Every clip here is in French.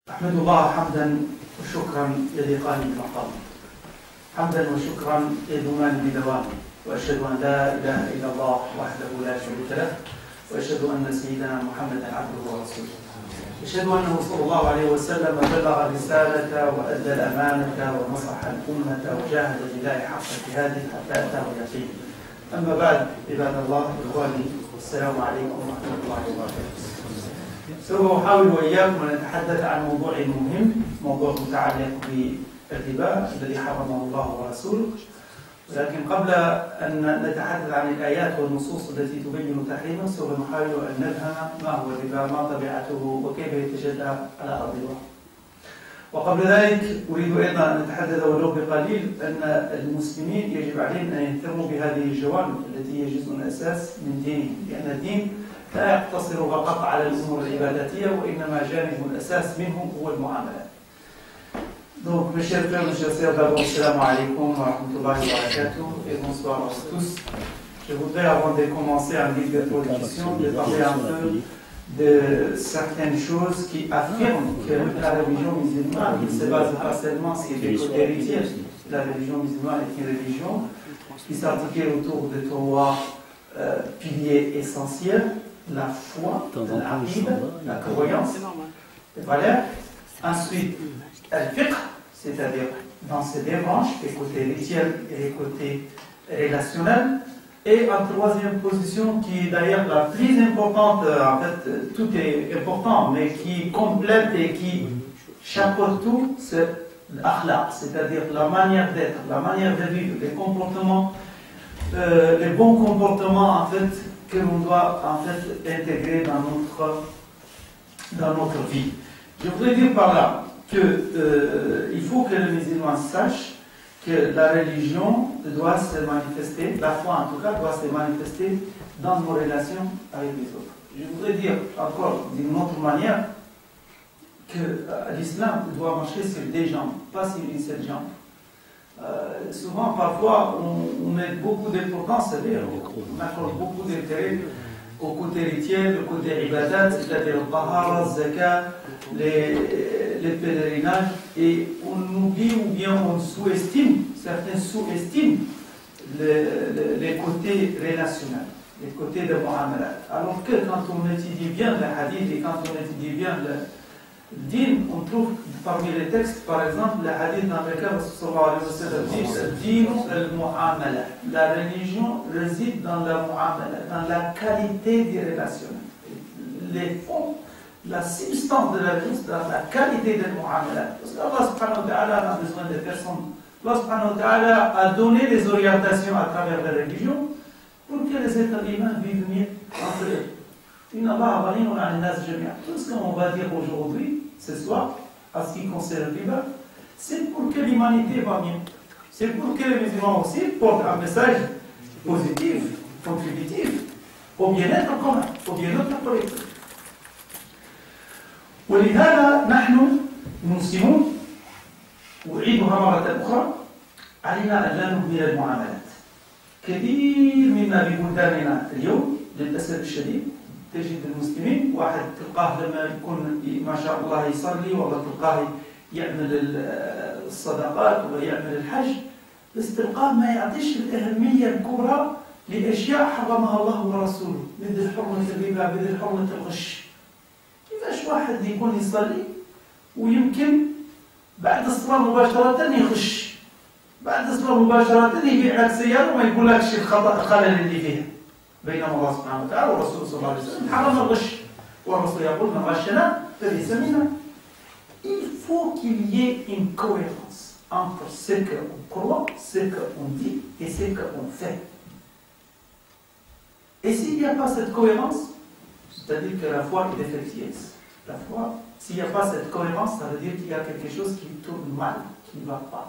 أحمد الله حمدا وشكرا للقائم المقام، حمدا وشكرا لضمان بدوامه، وأشهد أن لا إله إلا الله وحده لا شريك له، وأشهد أن سيدنا محمدا عبده ورسوله، أشهد أنه صلى الله عليه وسلم بلغ الرسالة وأدى الأمانة ونصح الأمة وجاهد لله حق جهاده حتى أتاه اليقين. أما بعد، عباد الله إخواني، السلام عليكم ورحمة الله وبركاته. سوف أحاول وإياكم أن نتحدث عن موضوع مهم، موضوع متعلق بالربا الذي حرمه الله ورسوله. ولكن قبل أن نتحدث عن الآيات والنصوص التي تبين تحريمه، سوف نحاول أن نفهم ما هو الربا، ما طبيعته، وكيف يتجلى على أرض الواقع. وقبل ذلك أريد أيضا أن نتحدث ولو بقليل أن المسلمين يجب عليهم أن يهتموا بهذه الجوانب التي هي جزء أساس من دينهم، لأن الدين لا يقتصر فقط على الأمور العباداتية، وإنما جانب الأساس منه هو المعاملات. Donc, mes chers frères, mes chers sœurs, d'abord, assalamu alaikum wa rahmatullahi wa barakatuh et bonsoir à tous. Je voudrais, avant de commencer en guise d'introduction, de parler un peu de certaines choses qui affirment que la religion musulmane ne se base pas seulement sur des côtés héritiers. La religion musulmane est une religion qui s'articule autour de trois piliers essentiels: la foi, la croyance, les valeurs. Ensuite, al-fiqh, c'est-à-dire dans ces deux branches, les côtés rituels et les côtés relationnels. Et en troisième position, qui est d'ailleurs la plus importante, en fait, tout est important, mais qui complète et qui chapeaute tout, c'est l'akhlaq, c'est-à-dire la manière d'être, la manière de vivre, les comportements, les bons comportements, en fait, que l'on doit, en fait, intégrer dans notre vie. Je voudrais dire par là qu'il faut que le musulman sache que la religion doit se manifester, la foi en tout cas, doit se manifester dans nos relations avec les autres. Je voudrais dire encore d'une autre manière que l'islam doit marcher sur des jambes, pas sur une seule jambe. Souvent, parfois, on met beaucoup d'importance, c'est-à-dire on accorde beaucoup d'intérêt au côté rituel, au côté ibadat, c'est-à-dire le tahara, le zakat, les pèlerinages, et on oublie ou bien on sous-estime, certains sous-estiment les côtés relationnels, les côtés de mu'amalat. Alors que quand on étudie bien le hadith et quand on étudie bien le din, on trouve parmi les textes, par exemple, le hadith dans lequel Rasulullah dit la religion réside dans la mu'amala, dans la qualité des relations. Les fonds, la substance de la religion, dans la qualité des mu'amala. Parce qu'Allah subhanahu wa ta'ala a besoin de personnes. Allah subhanahu wa ta'ala a donné des orientations à travers la religion pour que les êtres humains vivent mieux entre eux. Tout ce qu'on va dire aujourd'hui, ce soir, en ce qui concerne le riba, c'est pour que l'humanité va bien. C'est pour que les musulmans aussi portent un message positif, contributif, au bien-être commun, au bien-être collectif. ولهذا نحن المسلمون أعيدها مرة أخرى علينا أن لا نهمل المعاملات. كثير منا ببلداننا اليوم للأسف الشديد تجد المسلمين واحد تلقاه لما يكون ما شاء الله يصلي، والله تلقاه يعمل الصدقات ولا يعمل الحج، بس تلقاه ما يعطيش الأهمية الكبرى لأشياء حرمها الله ورسوله، مثل حرمة الربا، مثل حرمة الغش. كيفاش واحد يكون يصلي ويمكن بعد الصلاة مباشرة يغش، بعد الصلاة مباشرة يبيع لك سيارة وما يقول لكش الخلل اللي فيها، بينما الله سبحانه وتعالى والرسول صلى الله عليه وسلم حرم الغش، والرسول يقول من غشنا فليس منا. Il faut qu'il y ait une cohérence entre ce qu'on croit, ce qu'on dit et ce qu'on fait. Et s'il n'y a pas cette cohérence, c'est-à-dire que la foi est défectueuse. La foi, s'il n'y a pas cette cohérence, ça veut dire qu'il y a quelque chose qui tourne mal, qui ne va pas.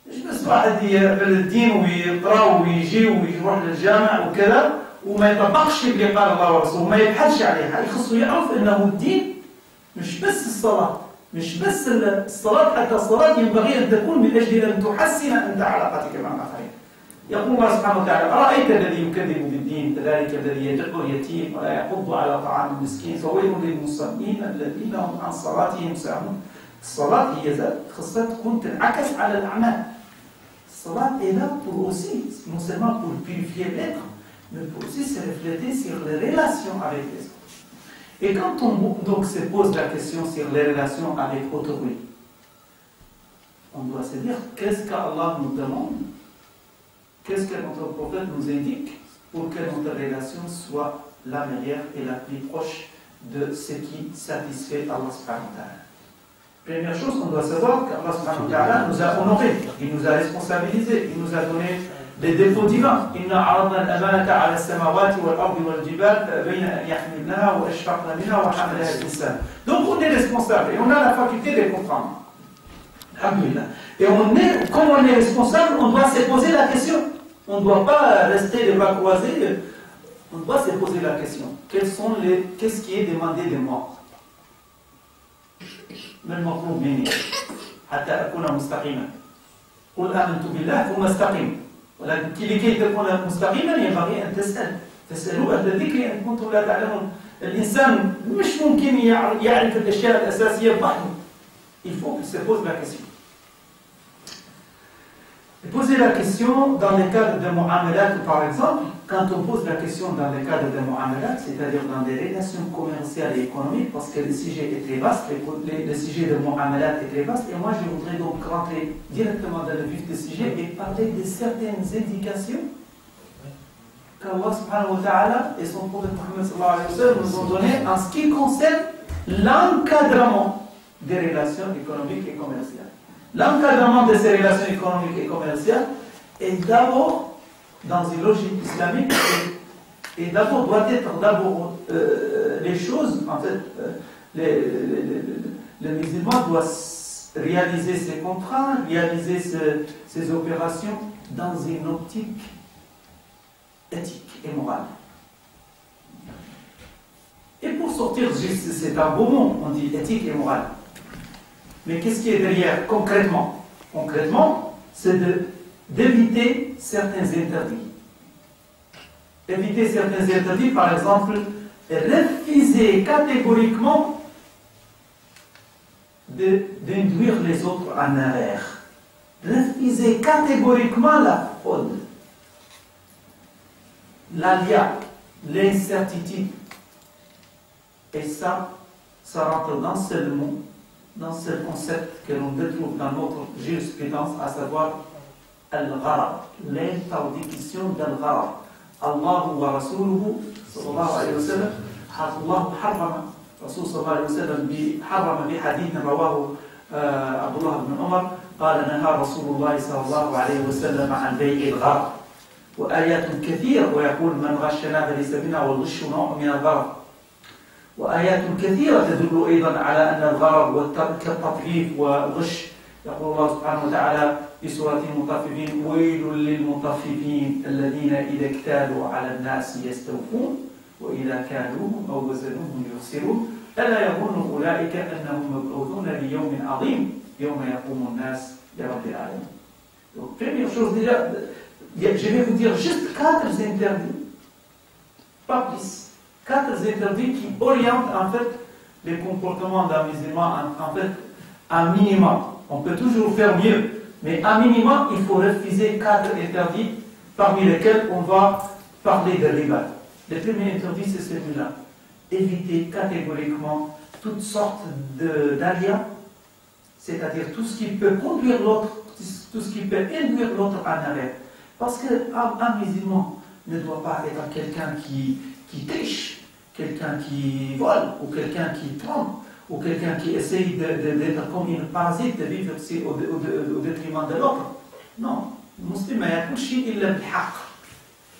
مش بس واحد يقبل الدين ويقرا ويجي ويروح للجامع وكذا وما يطبقش اللي قال الله ورسوله وما يبحثش عليها، يخصه يعرف انه الدين مش بس الصلاه، مش بس الصلاه، حتى الصلاه ينبغي ان تكون من اجل ان تحسن انت علاقتك مع الاخرين. يقول الله سبحانه وتعالى أرأيت الذي يكذب بالدين فذلك الذي يدعو اليتيم ولا يحض على طعام المسكين فويل للمصلين الذين هم عن صلاتهم ساهون. الصلاة هي ذات خاصة تكون تنعكس على الأعمال. الصلاة est là pour aussi, non seulement pour purifier l'être, mais pour aussi se refléter sur les relations avec les autres. Et quand on donc se pose la question sur les relations avec autrui, on doit se dire qu'est-ce qu'Allah nous demande, qu'est-ce que notre prophète nous indique pour que notre relation soit la meilleure et la plus proche de ce qui satisfait Allah subhanahu wa ta'ala. Première chose, on doit savoir qu'Allah subhanahu wa ta'ala nous a honorés, il nous a responsabilisés, il nous a donné des défauts divins. Inna aradna al-amanata ala as-samawati wal-ardi wal-jibal fa'abayna an yahmilnaha wa ashfaqna minha wa hamalaha al-insan. Donc on est responsable et on a la faculté de comprendre. Alhamdulillah. Et comme on est responsable, on doit se poser la question. On ne doit pas rester les bras croisés, on doit se poser la question. Qu'est-ce qui est demandé de moi? ما المطلوب مني حتى أكون مستقيما؟ قل آمنت بالله ثم استقم. ولكن لكي تكون مستقيما ينبغي أن تسألوا أهل الذكر إن كنتم لا تعلمون. الإنسان مش ممكن يعرف الأشياء الأساسية بوحده. Il faut qu'il se pose la question. Et poser la question dans le cadre de mu'amalat, par exemple, quand on pose la question dans le cadre de mu'amalat, c'est-à-dire dans des relations commerciales et économiques, parce que le sujet est très vaste, le sujet de mu'amalat est très vaste, et moi je voudrais donc rentrer directement dans le vif du sujet et parler de certaines indications qu'Allah subhanahu wa ta'ala et son prophète Muhammad sallallahu alayhi wa sallam nous ont données en ce qui concerne l'encadrement des relations économiques et commerciales. L'encadrement de ces relations économiques et commerciales est d'abord dans une logique islamique et d'abord doit être les choses, en fait, le musulman doit réaliser ses contrats, réaliser ses opérations dans une optique éthique et morale. Et pour sortir, c'est un beau mot, on dit éthique et morale. Mais qu'est-ce qui est derrière concrètement? Concrètement, c'est d'éviter certains interdits. Éviter certains interdits, par exemple, refuser catégoriquement d'induire les autres en erreur. Refuser catégoriquement la fraude, l'aléa, l'incertitude. Et ça rentre dans ce mot, dans ce concept que l'on retrouve dans notre jurisprudence, à savoir al-gharar, l'interdiction d'al-gharar. Allah wa rasuluhu sallallahu alayhi wa sallam, Allah harrama, Rasul sallallahu alayhi wa sallam harrama bi hadith rawahu Abdullah ibn Umar, قال نهى رسول الله صلى الله عليه وسلم عن بيع الغرر وآيات كثيرة ويقول من غشنا فليس منا والغش نوع من الغرر وآيات كثيرة تدل أيضا على أن الغرر كالتطفيف والغش. يقول الله سبحانه وتعالى في سورة المطففين ويل للمطففين الذين إذا اكتالوا على الناس يستوفون وإذا كالوهم أو وزنوهم يخسرون ألا يظن أولئك أنهم مبعوثون ليوم عظيم يوم يقوم الناس لرب العالمين. Donc, première chose déjà, je vais vous dire juste 4 interdits, pas plus. 4 interdits qui orientent en fait les comportements d'un musulman en fait à minimum. On peut toujours faire mieux, mais à minimum il faut refuser 4 interdits parmi lesquels on va parler de riba. Le premier interdit c'est celui-là. Éviter catégoriquement toutes sortes d'aléas, c'est-à-dire tout ce qui peut conduire l'autre, tout ce qui peut induire l'autre en arrêt. Parce qu'un musulman ne doit pas être quelqu'un qui triche, quelqu'un qui vole, ou quelqu'un qui trompe, ou quelqu'un qui essaye d'être comme une parasite, de vivre au détriment de l'autre. Non, المسلم ما ياكل شيء إلا بالحق،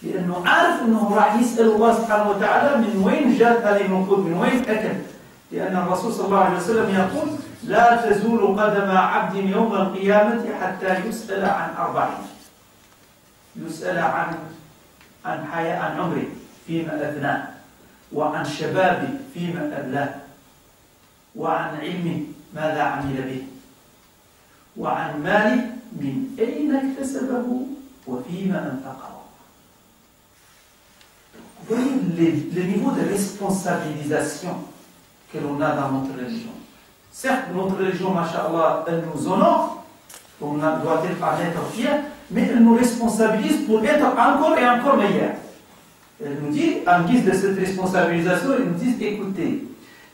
لأنه عارف أنه راح يسأل الله سبحانه وتعالى من وين جاءت هذه النقود، من وين أكل، لأن الرسول صلى الله عليه وسلم يقول لا تزول قدم عبد يوم القيامة حتى يسأل عن 4. يسأل عن عمره فيما أفناه، وعن شبابه فيما أبلاه، وعن علمه ماذا عمل به، وعن ماله من أين اكتسبه وفيما أنفقه. Vous voyez le niveau de responsabilisation que l'on a dans notre religion. Certes, notre religion, masha'Allah, elle nous honore, on doit être en être fier, mais elle nous responsabilise pour être encore et encore meilleurs. Elle nous dit, en guise de cette responsabilisation, elle nous dit, écoutez,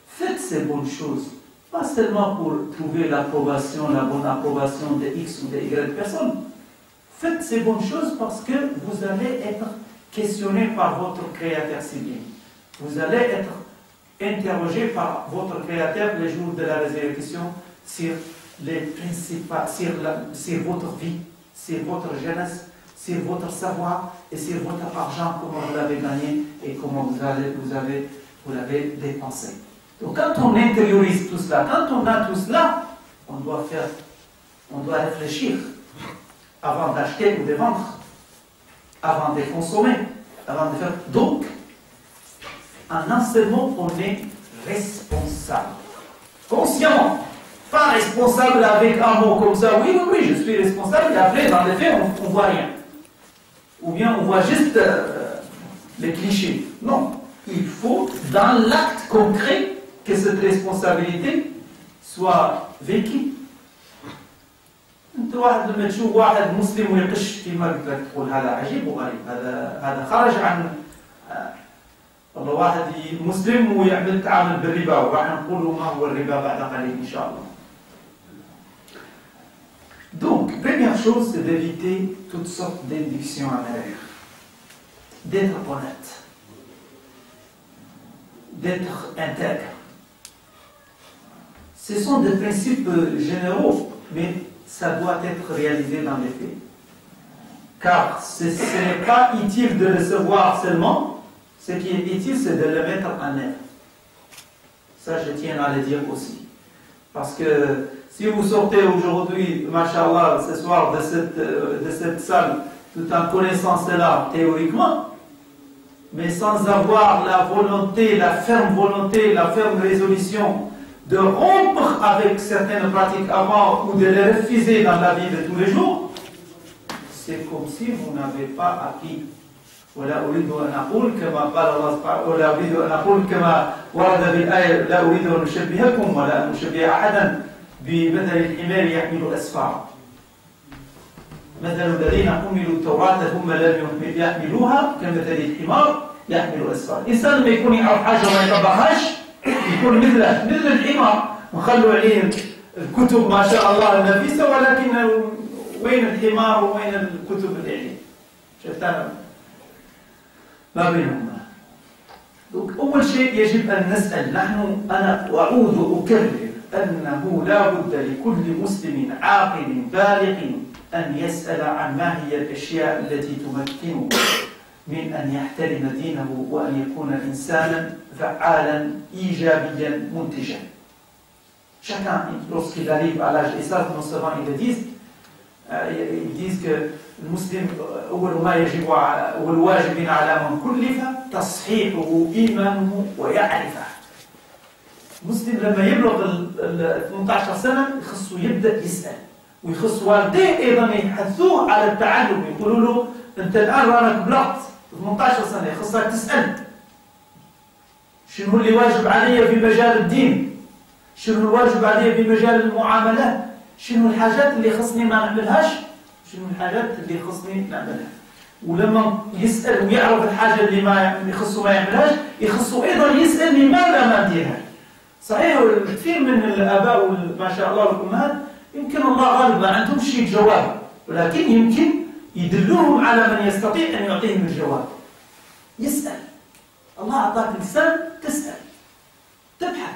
faites ces bonnes choses, pas seulement pour trouver l'approbation, la bonne approbation de X ou de Y personnes. Faites ces bonnes choses parce que vous allez être questionné par votre Créateur si bien. Vous allez être interrogé par votre Créateur le jour de la résurrection sur les principaux, sur votre vie, sur votre jeunesse, sur votre savoir et sur votre argent, comment vous l'avez gagné et comment vous l'avez dépensé. Donc quand on intériorise tout cela, quand on a tout cela, on doit réfléchir avant d'acheter ou de vendre, avant de consommer, avant de faire. Donc, en un seul mot, on est responsable. Consciemment. Pas responsable avec un mot comme ça. Oui, je suis responsable. Et après, dans les faits, on ne voit rien. Ou bien on voit juste les clichés. Non. Il faut, dans l'acte concret, que cette responsabilité soit vécue. انت واحد لما تشوف واحد مسلم ويقش كما قلت لك تقول هذا عجيب وغريب، هذا خرج عن والله واحد مسلم ويعمل تعامل بالربا، وراح نقول له ما هو الربا بعد قليل ان شاء الله. Donc, première chose, c'est d'éviter toutes sortes d'inductions en erreur, d'être honnête, d'être intègre. Ce sont des principes généraux, mais ça doit être réalisé dans les faits. Car ce n'est pas utile de le savoir seulement, ce qui est utile, c'est de le mettre en œuvre. Ça, je tiens à le dire aussi. Parce que si vous sortez aujourd'hui, machallah, ce soir de cette salle, tout en connaissant cela théoriquement, mais sans avoir la volonté, la ferme résolution de rompre avec certaines pratiques avant ou de les refuser dans la vie de tous les jours, c'est comme si vous n'avez pas acquis. ولا أريد أن أقول كما قال الله سبحانه ولا أريد أن أقول كما ورد بالآية لا أريد أن أشبهكم ولا أن أشبه أحدا بمثل الحمار يحمل أسفارا مثل الذين حملوا التوراة ثم لم يحملوها كمثل الحمار يحمل أسفارا. الإنسان لما يكون يعرف حاجة وما يطبقهاش يكون مثل الحمار، وخلوا عليه الكتب ما شاء الله النفيسة، ولكن وين الحمار ووين الكتب العلم؟ شفتها ما بينهما. أول شيء يجب أن نسأل، أنا أعود أكرر أنه لا بد لكل مسلم عاقل بالغ أن يسأل عن ما هي الأشياء التي تمكنه من أن يحترم دينه وأن يكون إنسانا فعالا إيجابيا منتجا. Chacun, lorsqu'il arrive à l'âge, et ça, nos savants, ils disent que المسلم أول ما يجب والواجب على من كلف تصحيحه إيمانه ويعرفه. المسلم لما يبلغ ال 18 سنة يخصه يبدأ يسأل، ويخص والديه أيضا يحثوه على التعلم، يقولوا له أنت الآن رانك بلغت 18 سنة، يخصك تسأل شنو اللي واجب علي في مجال الدين، شنو الواجب علي في مجال المعاملات، شنو الحاجات اللي خصني ما نعملهاش، شنو الحاجات اللي خصني نعملها. ولما يسأل ويعرف الحاجة اللي ما يخصه ما يعملهاش، يخصه أيضا يسأل لماذا ما نديرها. صحيح كثير من الآباء ما شاء الله والأمهات يمكن الله غالب ما عندهم شيء جواب، ولكن يمكن يدلوهم على من يستطيع أن يعطيهم الجواب. يسأل. الله أعطاك لسان تسأل، تبحث،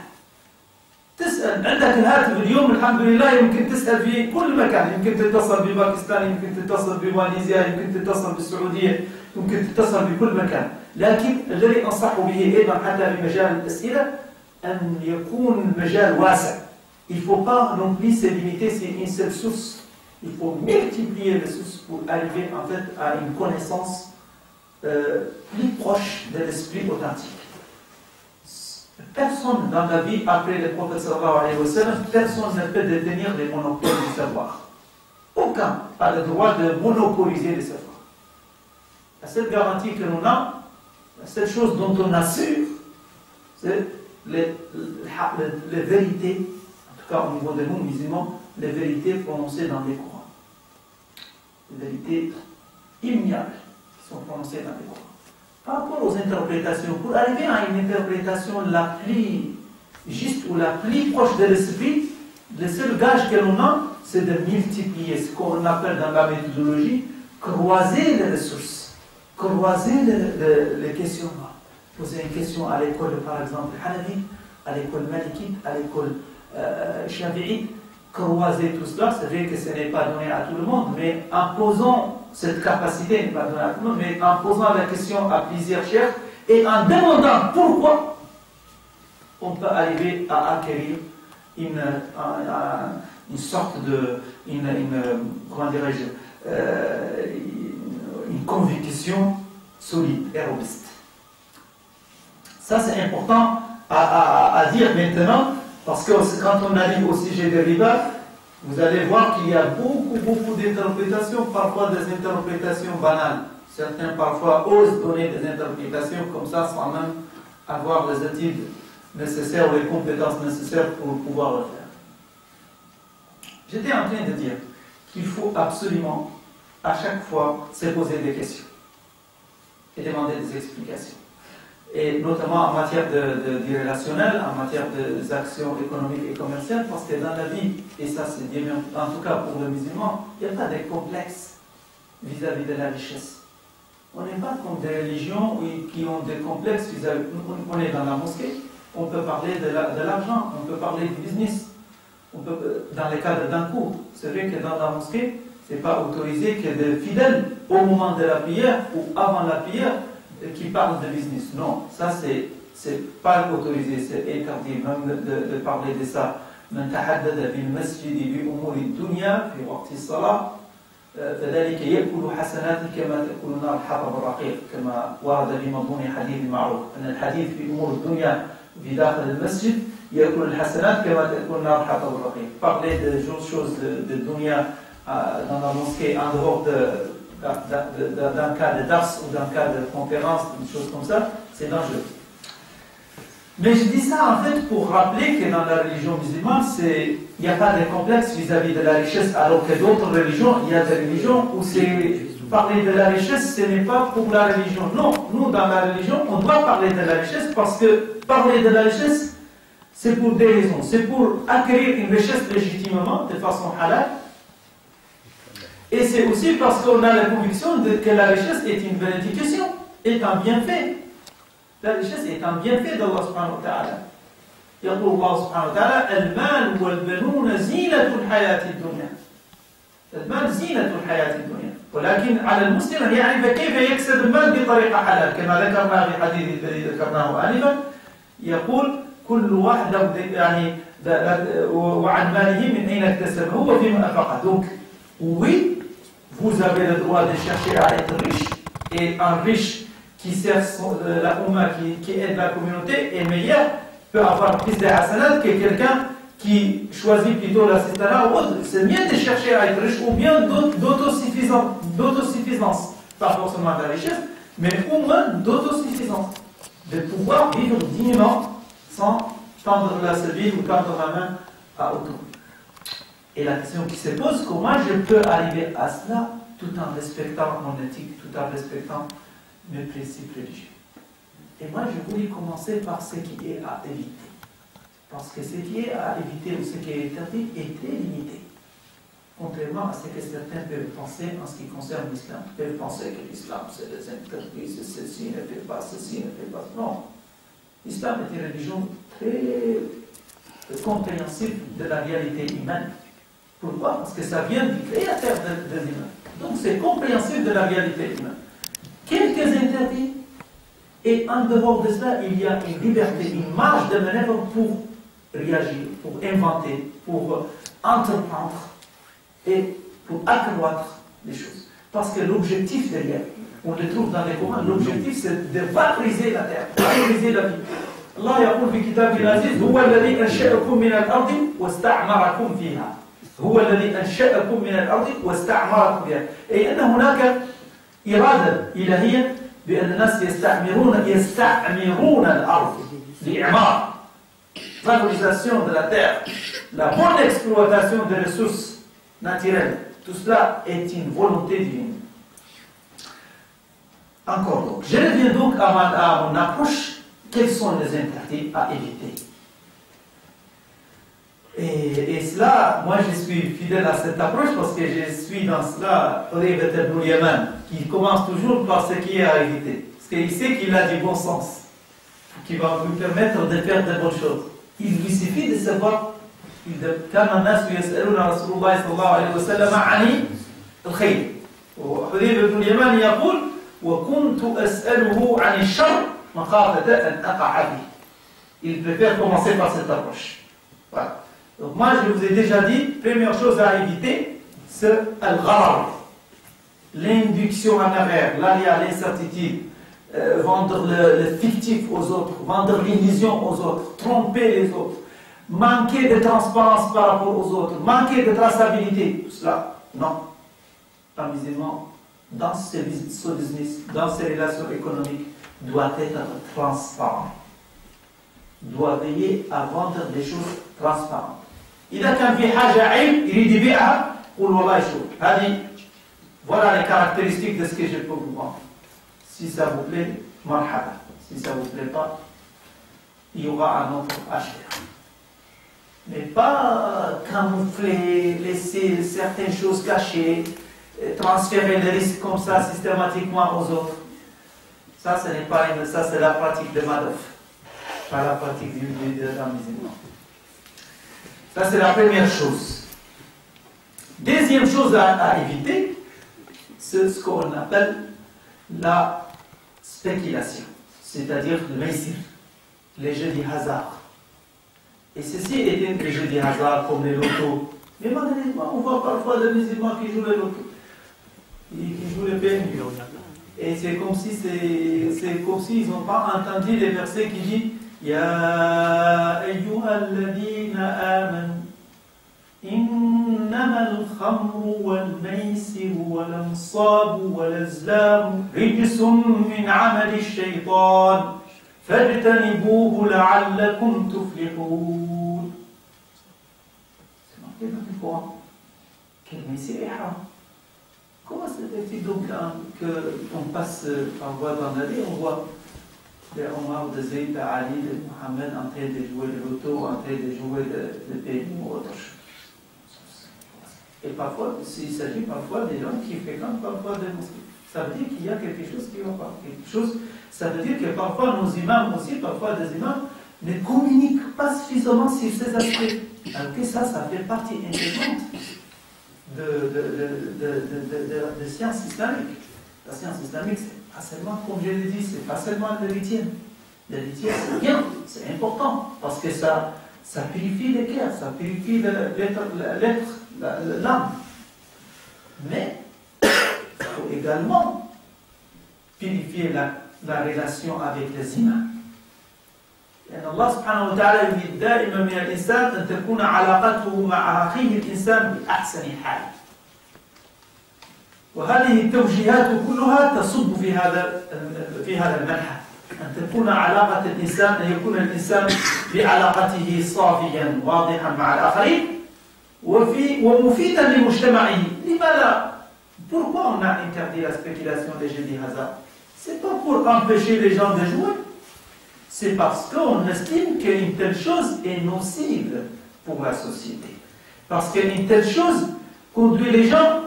تسأل. عندك الهاتف اليوم الحمد لله يمكن تسأل في كل مكان، يمكن تتصل بباكستان، يمكن تتصل بماليزيا، يمكن تتصل بالسعودية، يمكن تتصل بكل مكان. لكن الذي أنصح به أيضا حتى في مجال الأسئلة أن يكون المجال واسع. Il ne faut pas non plus se limiter sur une seule source. Il faut multiplier les sources pour arriver en fait à une connaissance plus proche de l'esprit authentique. Personne dans la vie après le prophète sallallahu alayhi wa sallam, personne ne peut détenir les monopoles du savoir. Aucun n'a le droit de monopoliser le savoir. La seule garantie que l'on a, la seule chose dont on assure, c'est les vérités, en tout cas au niveau de nous musulmans, les vérités prononcées dans les Corans. Les vérités immuables qui sont prononcées dans les Corans. Par rapport aux interprétations, pour arriver à une interprétation la plus juste ou la plus proche de l'esprit, le seul gage que l'on a, c'est de multiplier ce qu'on appelle dans la méthodologie croiser les ressources, croiser les questionnements. Poser une question à l'école, par exemple, Hanafi, à l'école Malikite, à l'école Shafi'ite, croiser tout cela, c'est vrai que ce n'est pas donné à tout le monde, mais en posant cette capacité, n'est pas donnée à tout le monde, mais en posant la question à plusieurs chefs et en demandant pourquoi, on peut arriver à acquérir une sorte de, comment dirais-je, une conviction solide et robuste. Ça, c'est important à dire maintenant, parce que quand on arrive au sujet des riba, vous allez voir qu'il y a beaucoup d'interprétations, parfois des interprétations banales. Certains parfois osent donner des interprétations comme ça sans même avoir les études nécessaires ou les compétences nécessaires pour pouvoir le faire. J'étais en train de dire qu'il faut absolument, à chaque fois, se poser des questions et demander des explications. Et notamment en matière du relationnel, en matière des actions économiques et commerciales, parce que dans la vie, et ça c'est bien, en tout cas pour le musulman, il n'y a pas de complexe vis-à-vis de la richesse. On n'est pas comme des religions qui ont des complexes vis-à-vis. On est dans la mosquée, on peut parler de l'argent, on peut parler du business, on peut, dans le cadre d'un cours. C'est vrai que dans la mosquée, ce n'est pas autorisé que des fidèles, au moment de la prière ou avant la prière, qui parlent de business. Non, ça c'est pas autorisé, c'est interdit même de parler de ça. من تحدث في المسجد بأمور الدنيا في وقت الصلاة فذلك يأكل حسنات كما تأكل النار الحطب الرقيق كما ورد في مضمون حديث معروف أن الحديث في أمور الدنيا في داخل المسجد يأكل الحسنات كما تأكل النار الحطب الرقيق. Parler de choses de dunya dans la mosquée en dehors d'un cas de dars ou d'un cas de conférence, une chose comme ça, c'est dangereux. Mais je dis ça en fait pour rappeler que dans la religion musulmane, il n'y a pas de complexe vis-à-vis de la richesse, alors que d'autres religions, il y a des religions où parler de la richesse, ce n'est pas pour la religion. Non, nous dans la religion, on doit parler de la richesse parce que parler de la richesse, c'est pour des raisons. C'est pour acquérir une richesse légitimement, de façon halal. Et c'est aussi parce qu'on a la conviction que la richesse est une bénédiction, est un bienfait. La richesse est un bienfait d'Allah subhanahu wa ta'ala. يقول الله سبحانه وتعالى المال والبنون زينة الحياة الدنيا. المال زينة الحياة الدنيا. ولكن على المسلم أن يعرف كيف يكسب المال بطريقة حلال كما ذكرنا في الحديث الذي ذكرناه آنفا. يقول كل واحد يعني وعن ماله من أين اكتسبه هو فيما أنفقه. Donc oui, vous avez le droit de chercher à être riche, et un riche qui sert la Ummah, qui aide la communauté, est meilleur, peut avoir plus de hasanat que quelqu'un qui choisit plutôt l'assistanat ou autre. C'est mieux de chercher à être riche ou bien d'autosuffisance, pas forcément de la richesse, mais au moins d'autosuffisance, de pouvoir vivre dignement sans tendre la servie ou tendre la main à autrui. Et la question qui se pose, comment je peux arriver à cela tout en respectant mon éthique, tout en respectant mes principes religieux. Et moi, je voulais commencer par ce qui est à éviter. Parce que ce qui est à éviter ou ce qui est interdit est très limité. Contrairement à ce que certains peuvent penser en ce qui concerne l'islam. Ils peuvent penser que l'islam, c'est les interdits, c'est ceci ne fait pas, ceci ne fait pas. Non. L'islam est une religion très compréhensible de la réalité humaine. Pourquoi? Parce que ça vient du créateur de l'humain. Donc c'est compréhensible de la réalité humaine. Quelques interdits, et en dehors de cela, il y a une liberté, une marge de manœuvre pour réagir, pour inventer, pour entreprendre et pour accroître les choses. Parce que l'objectif derrière, on le trouve dans les Corans, l'objectif c'est de valoriser la terre, valoriser la vie. Allah يقول في كتابه العزيز هو الذي أنشأكم من الأرض واستعمركم فيها. هو الذي أنشأكم من الأرض واستعمركم فيها. أي أن هناك إرادة إلهية بأن الناس يستعمرون الأرض لإعمار. Valorisation de la terre, la bonne exploitation des ressources naturelles, tout cela est une volonté divine. Encore donc, je reviens donc à mon approche. Quels sont les interdits à éviter? Et cela, moi je suis fidèle à cette approche parce que je suis dans cela, Hudayfa ibn al-Yaman, qui commence toujours par ce qui est à éviter. Parce qu'il sait qu'il a du bon sens, qui va lui permettre de faire de bonnes choses. Il lui suffit de savoir كان الناس يسألون رسول الله صلى الله عليه وسلم عن الخير. وحذيفة بن اليمان يقول: وكنت أسأله عن الشر مخافة أن أقع فيه. Il préfère commencer par cette approche. Voilà. Donc moi je vous ai déjà dit, première chose à éviter, c'est al-gharar, l'induction en erreur, l'aléa, l'incertitude, vendre le fictif aux autres, vendre l'illusion aux autres, tromper les autres, manquer de transparence par rapport aux autres, manquer de traçabilité, tout cela, non. Un musulman, dans ses business, dans ses relations économiques, doit être transparent, doit veiller à vendre des choses transparentes. إذا كان في حاجة عيب يريد يبيعها قول والله شوف هذه voilà les caractéristiques de ce que je peux vous vendre. Si ça vous plaît, marhaba. Si ça vous plaît pas, il y aura un autre acheteur. Mais pas camoufler, laisser certaines choses cachées, transférer les risques comme ça systématiquement aux autres. Ça, ce n'est pas ça, c'est la pratique de Madoff, pas la pratique d'un musulman. Ça, c'est la première chose. Deuxième chose à éviter, c'est ce qu'on appelle la spéculation, c'est-à-dire le maïsir, les jeux du hasard. Et ceci est des jeux du hasard comme les lotos. Mais malheureusement, on voit parfois des musulmans qui jouent les lotos, qui jouent les PMU. Et c'est comme si ils n'ont pas entendu les versets qui disent يا أيها الذين آمنوا إنما الخمر والميسر والأنصاب والأزلام رجس من عمل الشيطان فاجتنبوه لعلكم تفلحون. C'est marqué dans le Coran que le Messie est haram. Comment se fait-il donc qu'on passe par voie dans la vie, on voit de Omar, de Zayd, de Ali, de Mohamed en train de jouer le loto, en train de jouer le pays ou autre chose. Et parfois, s'il s'agit parfois des gens qui fréquentent parfois des mosquées, ça veut dire qu'il y a quelque chose qui ne va pas. Ça veut dire que parfois nos imams aussi, parfois des imams, ne communiquent pas suffisamment sur ces aspects. Alors que ça fait partie intégrante de science islamique. La science islamique, c'est pas seulement, comme je l'ai dit, c'est pas seulement l'héritier. L'héritier, c'est bien, c'est important, parce que ça purifie les cœurs, ça purifie l'âme. Mais il faut également purifier la relation avec les humains. لأن الله سبحانه وتعالى يريد دائما من الإنسان أن تكون علاقته مع أخيه الإنسان بأحسن حال. وهذه التوجيهات كلها تصب في هذا المنحى، أن تكون علاقة الإنسان، أن يكون الإنسان بعلاقته صافيا واضحا مع الآخرين ومفيدا لمجتمعه. لماذا؟ Pourquoi on a interdit la spéculation des jeux du hasard? C'est pas pour empêcher les gens de jouer. C'est parce qu'on estime qu'une telle chose est nocive pour la société. Parce qu'une telle chose conduit les gens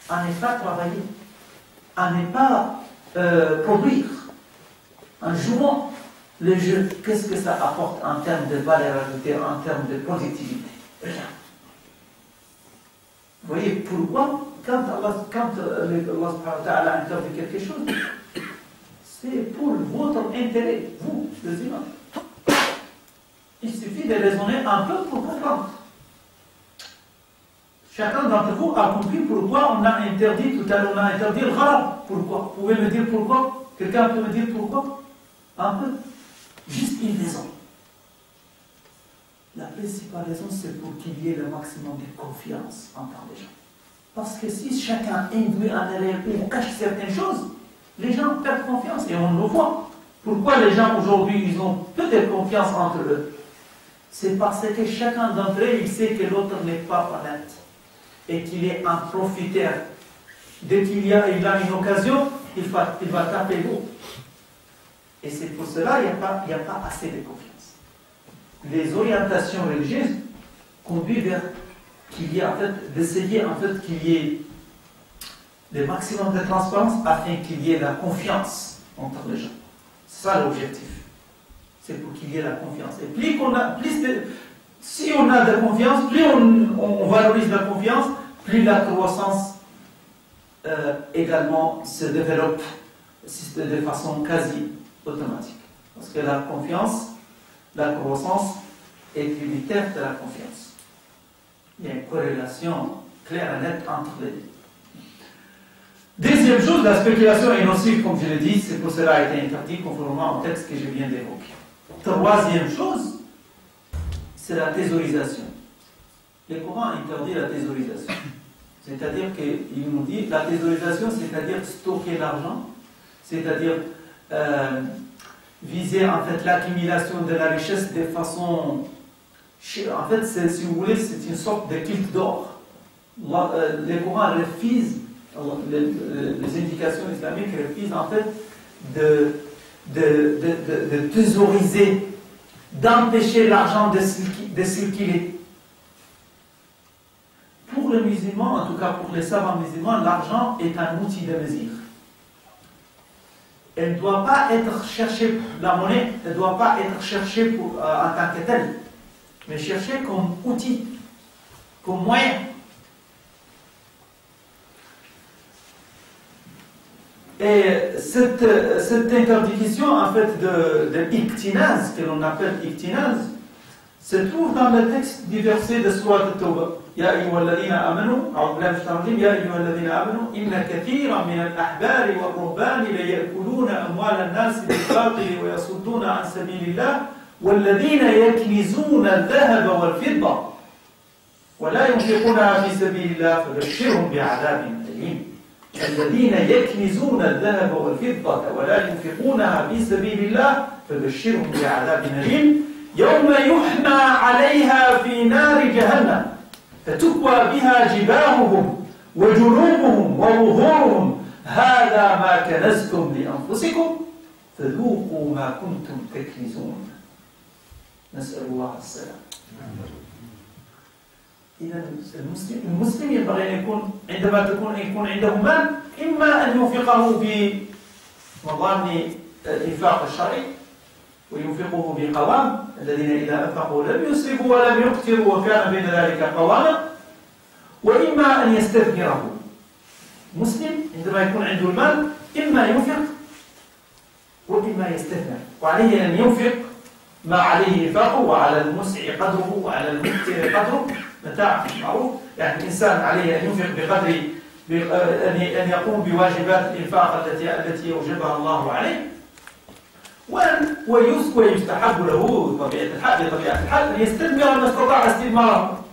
à ne pas travailler, à ne pas produire. En jouant le jeu, qu'est-ce que ça apporte en termes de valeur ajoutée, en termes de productivité? Rien. Vous voyez pourquoi, quand Allah subhanahu wa ta'ala interdit quelque chose, c'est pour votre intérêt, vous, les humains. Il suffit de raisonner un peu pour comprendre. Chacun d'entre vous a compris pourquoi on a interdit, tout à l'heure on a interdit le gharar. Pourquoi? Vous pouvez me dire pourquoi? Quelqu'un peut me dire pourquoi? Un peu. Juste une raison. La principale raison, c'est pour qu'il y ait le maximum de confiance entre les gens. Parce que si chacun induit en erreur ou cache certaines choses, les gens perdent confiance et on le voit. Pourquoi les gens aujourd'hui, ils ont peu de confiance entre eux? C'est parce que chacun d'entre eux, il sait que l'autre n'est pas honnête et qu'il est un profiteur. Dès qu'il a une occasion, il va taper l'autre. Et c'est pour cela qu'il n'y a pas assez de confiance. Les orientations religieuses conduisent vers qu'il y ait d'essayer qu'il y ait le maximum de transparence afin qu'il y ait la confiance entre les gens. C'est ça l'objectif. C'est pour qu'il y ait la confiance. Et si on a de confiance, plus on valorise la confiance, plus la croissance également se développe de façon quasi automatique. Parce que la confiance, la croissance est tributaire de la confiance. Il y a une corrélation claire et nette entre les deux. Deuxième chose, la spéculation est nocive, comme je l'ai dit, c'est pour cela a été interdit conformément au texte que je viens d'évoquer. Troisième chose, c'est la thésaurisation. Le Coran interdit la thésaurisation. C'est-à-dire qu'il nous dit, la thésaurisation, c'est-à-dire stocker l'argent, c'est-à-dire viser en fait l'accumulation de la richesse de façon... En fait, si vous voulez, c'est une sorte de culte d'or. Le Coran refuse, les indications islamiques refusent en fait de thésauriser, d'empêcher l'argent de circuler. Pour les musulmans, en tout cas pour les savants musulmans, l'argent est un outil de mesure. Elle ne doit pas être cherchée, la monnaie ne doit pas être cherchée en tant que telle, mais cherchée comme outil, comme moyen. Et cette interdiction en fait de iktinaz, que l'on appelle iktinaz, se trouve dans le texte du verset de Sourate At-Tawbah. Ya ayyuhalladhina amanu, a'udhu billahi minash shaitanir rajim, ya ayyuhalladhina amanu, inna kathiran min al-ahbari war-ruhbani la ya'kuluna amwala an-nas bil-batili wa yasudduna an sabilillah والذين يكنزون الذهب والفضة ولا ينفقونها في سبيل الله فبشرهم بعذاب أليم. الذين يكنزون الذهب والفضة ولا ينفقونها في سبيل الله فبشرهم بعذاب أليم يوم يحمى عليها في نار جهنم فتكوى بها جباههم وجنوبهم وظهورهم هذا ما كنزتم لأنفسكم فذوقوا ما كنتم تكنزون. نسأل الله السلام. إذا المسلم ينبغي أن يكون عندما يكون عنده مال إما أن ينفقه بمظان الإنفاق الشرعي وينفقه بقوام الذين إذا أنفقوا لم يسرفوا ولم يقتروا وكان بين ذلك قواما، وإما أن يستثمره. مسلم عندما يكون عنده المال إما ينفق وإما يستثمر، وعليه أن ينفق ما عليه إنفاقه وعلى المسع قدره وعلى المقتر قدره، متاع معروف. يعني الإنسان عليه أن ينفق بقدر أن يقوم بواجبات الإنفاق التي أوجبها الله عليه، ويستحب له بطبيعة الحال أن يستثمر ما استطاع استثماره،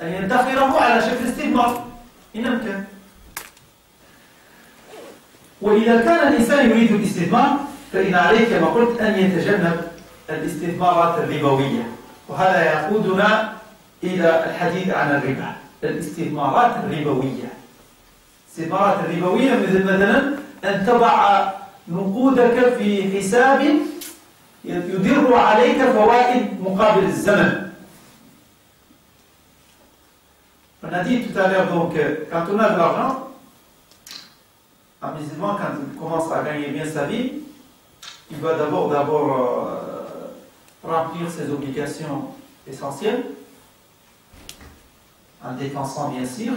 أن يدخره على شكل استثمار إن أمكن. وإذا كان الإنسان يريد الاستثمار فإن عليه كما قلت أن يتجنب الاستثمارات الربوية، وهذا يقودنا إلى الحديث عن الربا. الاستثمارات الربوية، الاستثمارات الربوية مثلا أن تضع نقودك في حساب يدر عليك فوائد مقابل الزمن. On a dit tout à l'heure, donc, quand on a de l'argent, un musulman, quand il commence à gagner bien sa vie, il va d'abord remplir ses obligations essentielles, en dépensant bien sûr,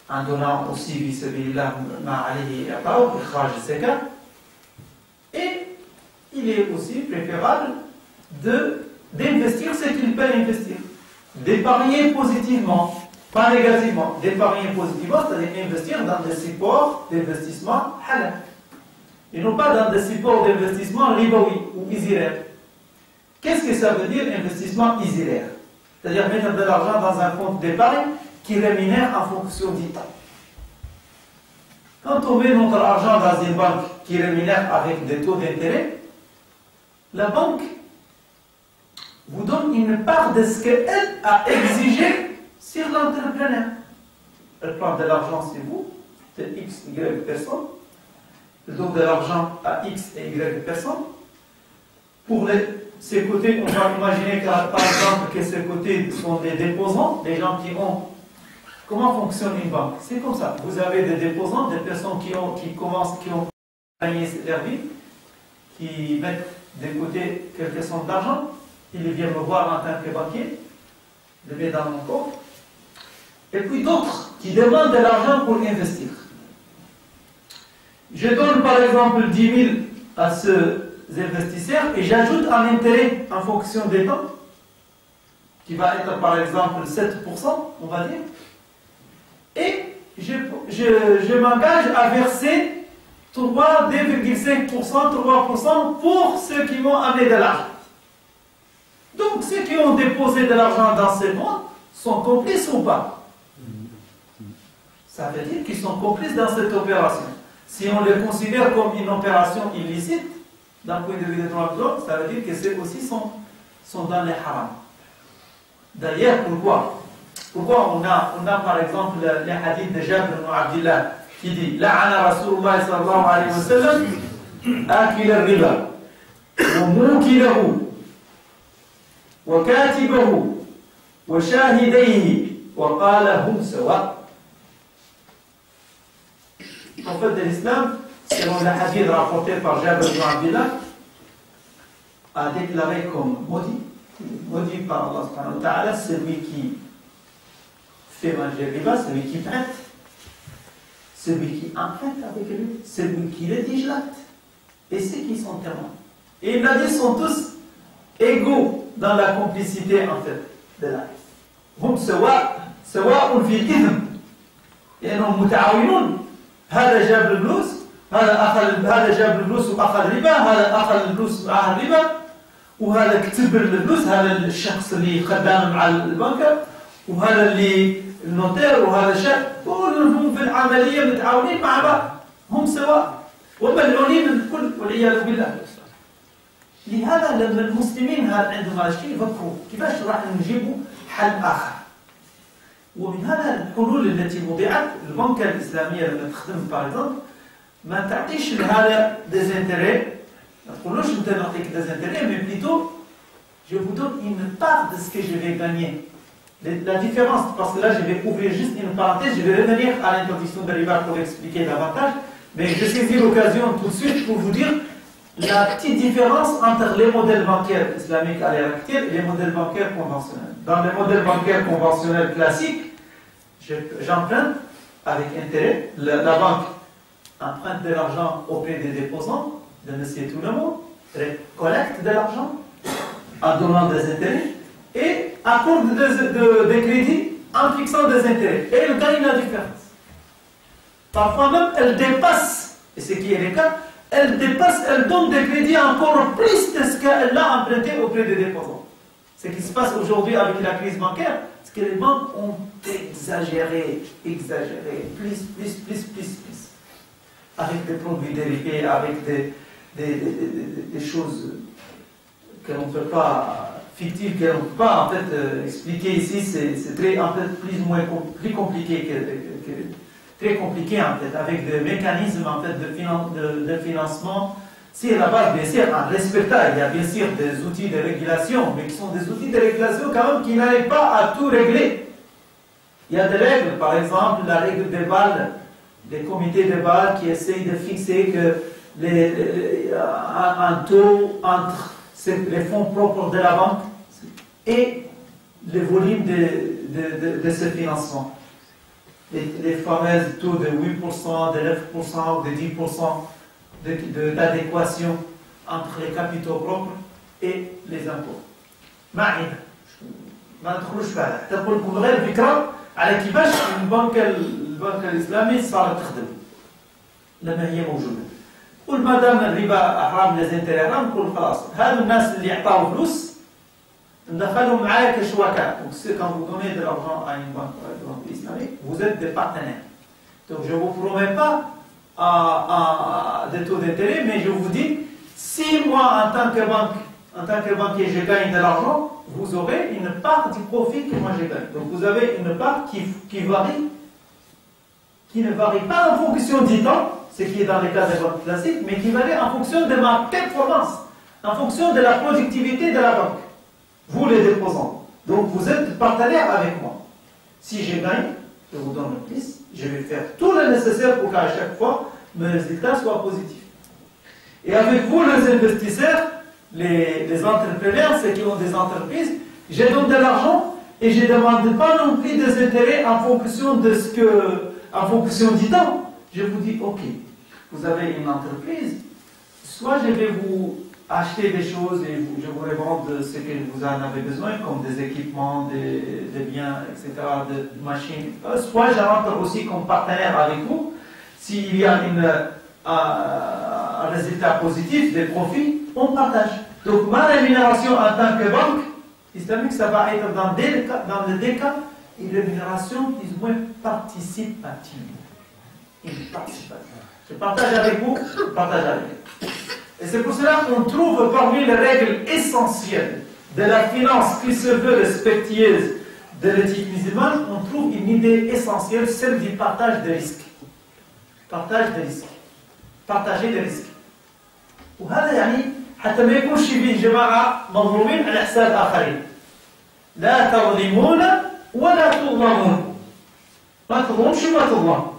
en donnant aussi vis-à-vis et il est aussi préférable d'investir ce qu'il peut investir, d'épargner positivement, pas négativement, d'épargner positivement, c'est-à-dire investir dans des supports d'investissement halal, et non pas dans des supports d'investissement ribawi ou isilaire. Qu'est-ce que ça veut dire investissement isilaire? C'est-à-dire mettre de l'argent dans un compte d'épargne qui rémunère en fonction du temps. Quand on met notre argent dans une banque qui rémunère avec des taux d'intérêt, la banque vous donne une part de ce qu'elle a exigé sur l'entrepreneur. Elle prend de l'argent sur vous, de X, Y personnes, elle donne de l'argent à X et Y personnes. Pour ces côtés, on va imaginer par exemple que ces côtés sont des déposants, des gens qui ont... Comment fonctionne une banque? C'est comme ça. Vous avez des déposants, des personnes qui ont gagné leur vie, qui mettent de côté quelques sommes d'argent, ils viennent me voir en tant que banquier, je le mets dans mon compte. Et puis d'autres qui demandent de l'argent pour investir. Je donne par exemple 10 000 à ces investisseurs et j'ajoute un intérêt en fonction des temps, qui va être par exemple 7%, on va dire. Et je m'engage à verser 2,5%, 3% pour ceux qui vont amener de l'argent. Donc ceux qui ont déposé de l'argent dans ces comptes sont complices ou pas? Ça veut dire qu'ils sont complices dans cette opération. Si on les considère comme une opération illicite, d'un point de vue des droits de l'homme, ça veut dire que ceux aussi sont dans les harams. D'ailleurs, pourquoi on a par exemple les hadiths de Jabir ibn Abdillah qui dit La'ana Rasulullah sallallahu alayhi wa sallam akil al-riba wa mukilahu wa katibahu wa shahidayhi wa qala hum sawa. Le prophète de l'islam, selon le hadith rapporté par Jabir ibn Abdillah, a déclaré comme maudit par Allah subhanahu wa ta'ala celui qui fait manger le riba, celui qui prête, celui qui emprunte avec lui, celui qui rédige l'acte, et ceux qui sont témoins. Et il a dit, sont tous égaux dans la complicité en fait de l'acte. هم سواء في الإثم لأنهم متعاونون. هذا جاب الفلوس، هذا جاب الفلوس وأخذ ربا، هذا أخذ الفلوس وأخذ ربا، وهذا كتب الفلوس، هذا الشخص اللي خدام مع البنكة، وهذا اللي النوتير، وهذا الشخص، كلهم في العملية متعاونين مع بعض، هم سواء وملعونين الكل والعياذ بالله. لهذا لما المسلمين هذا عندهم شيء يفكروا كيفاش راح نجيبوا حل آخر. ومن هذا الحلول التي وضعت البنكة الإسلامية لما تخدم بايزون ما تعطيش لهذا ديزانتيري، ما تقولوش أنت نعطيك ديزانتيري، mais plutôt je vous donne une part de ce que je vais gagner. La différence, parce que là je vais ouvrir juste une parenthèse, je vais revenir à l'introduction de riba pour expliquer davantage, mais je saisis l'occasion tout de suite pour vous dire la petite différence entre les modèles bancaires islamiques à l'heure actuelle et les modèles bancaires conventionnels. Dans les modèles bancaires conventionnels classiques, j'emprunte avec intérêt, la banque emprunte de l'argent auprès des déposants, de monsieur tout le monde, collecte de l'argent en donnant des intérêts et accorde des crédits en fixant des intérêts. Et elle gagne la différence. Parfois même, elle dépasse, et ce qui est le cas, elle dépasse, elle donne des crédits encore plus de ce qu'elle a emprunté auprès des déposants. Ce qui se passe aujourd'hui avec la crise bancaire, c'est que les banques ont exagéré, plus. Avec des produits dérivés, avec des choses que l'on ne peut pas, fictives, que l'on ne peut pas en fait expliquer ici, c'est très, en fait, plus compliqué très compliqué en fait, avec des mécanismes en fait de financement. Si à la base, bien sûr, en respectant, il y a bien sûr des outils de régulation, mais qui sont des outils de régulation quand même qui n'arrivent pas à tout régler. Il y a des règles, par exemple la règle des balles, les comités de balles qui essayent de fixer que un taux entre les fonds propres de la banque et le volume de ce financement. Les fameux taux de 8%, de 9% ou de 10% d'adéquation entre les capitaux propres et les impôts. ما ندخلوش فيها، حتى نقول لكم غير فكرة على كيفاش البنكة الإسلامية صارت تخدم لما هي موجودة. قل ما دام الربا حرام لازم حرام، نقول خلاص هذو الناس اللي يعطاو فلوس Donc c'est quand vous donnez de l'argent à une banque islamique, vous êtes des partenaires. Donc je ne vous promets pas des taux d'intérêt, mais je vous dis, si moi en tant que banquier je gagne de l'argent, vous aurez une part du profit que moi je gagne. Donc vous avez une part qui varie, qui ne varie pas en fonction du temps, ce qui est dans les cas des banques classiques, mais qui varie en fonction de ma performance, en fonction de la productivité de la banque. Vous les déposants. Donc vous êtes partenaire avec moi. Si je gagne, je vous donne le plus, je vais faire tout le nécessaire pour qu'à chaque fois, mes résultats soient positifs. Et avec vous, les investisseurs, les entrepreneurs, ceux qui ont des entreprises, je donne de l'argent et je ne demande pas non plus des intérêts en fonction en fonction du temps. Je vous dis, ok, vous avez une entreprise, soit je vais vous acheter des choses et je vous revends ce que vous en avez besoin, comme des équipements, des biens, etc., des machines. Soit je rentre aussi comme partenaire avec vous. S'il y a un résultat positif, des profits, on partage. Donc ma rémunération en tant que banque islamique, ça va être dans les deux cas, une rémunération plus ou moins participative. Je partage avec vous, je partage avec vous. Et c'est pour cela qu'on trouve parmi les règles essentielles de la finance qui se veut respectueuse de l'éthique musulmane, on trouve une idée essentielle, celle du partage des risques. Partage des risques. Partager les risques. وهذا يعني حتى ما يكونش فيه جماعة مظلومين على حساب آخرين. لا تظلمون ولا تظلمون. ما تظلمش وما تظلم.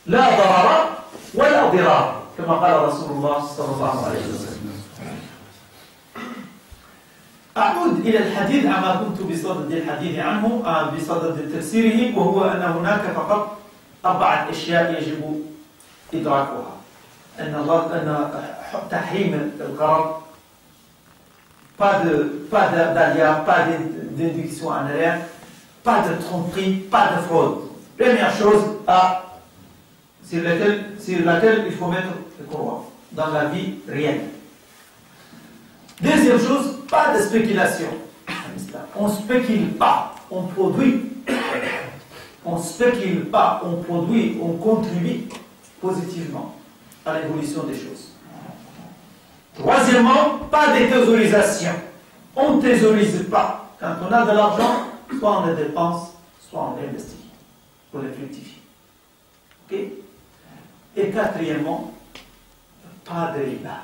لا ضرر ولا ضرار. كما قال رسول الله صلى الله عليه وسلم. أعود إلى الحديث عما كنت بصدد الحديث عنه بصدد تفسيره، وهو أن هناك فقط 4 أشياء يجب إدراكها. أن تحريم الغرض، pas d'aléa, pas d'induction en arrière, pas de tromperie, pas de fraude. Première chose sur laquelle il faut mettre le courant dans la vie réelle. Deuxième chose, pas de spéculation. On ne spécule pas, on produit. On ne spécule pas, on produit, on contribue positivement à l'évolution des choses. Troisièmement, pas de thésaurisation. On ne thésaurise pas. Quand on a de l'argent, soit on le dépense, soit on l'investit pour le fructifier. Ok? Et quatrièmement, pas de riba.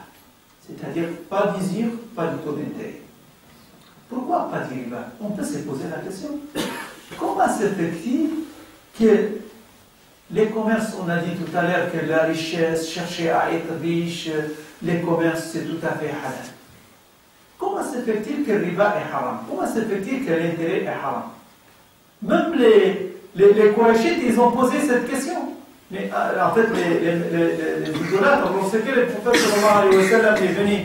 C'est-à-dire pas d'usure, pas de taux d'intérêt. Pourquoi pas de riba? On peut se poser la question. Comment se fait-il que les commerces, on a dit tout à l'heure que la richesse, chercher à être riche, les commerces, c'est tout à fait halal. Comment se fait-il que le riba est haram? Comment se fait-il que l'intérêt est haram? Même les Qurayshites, ils ont posé cette question. Mais en fait, les idolâtres, lorsque le prophète sallallahu alayhi wa sallam est venu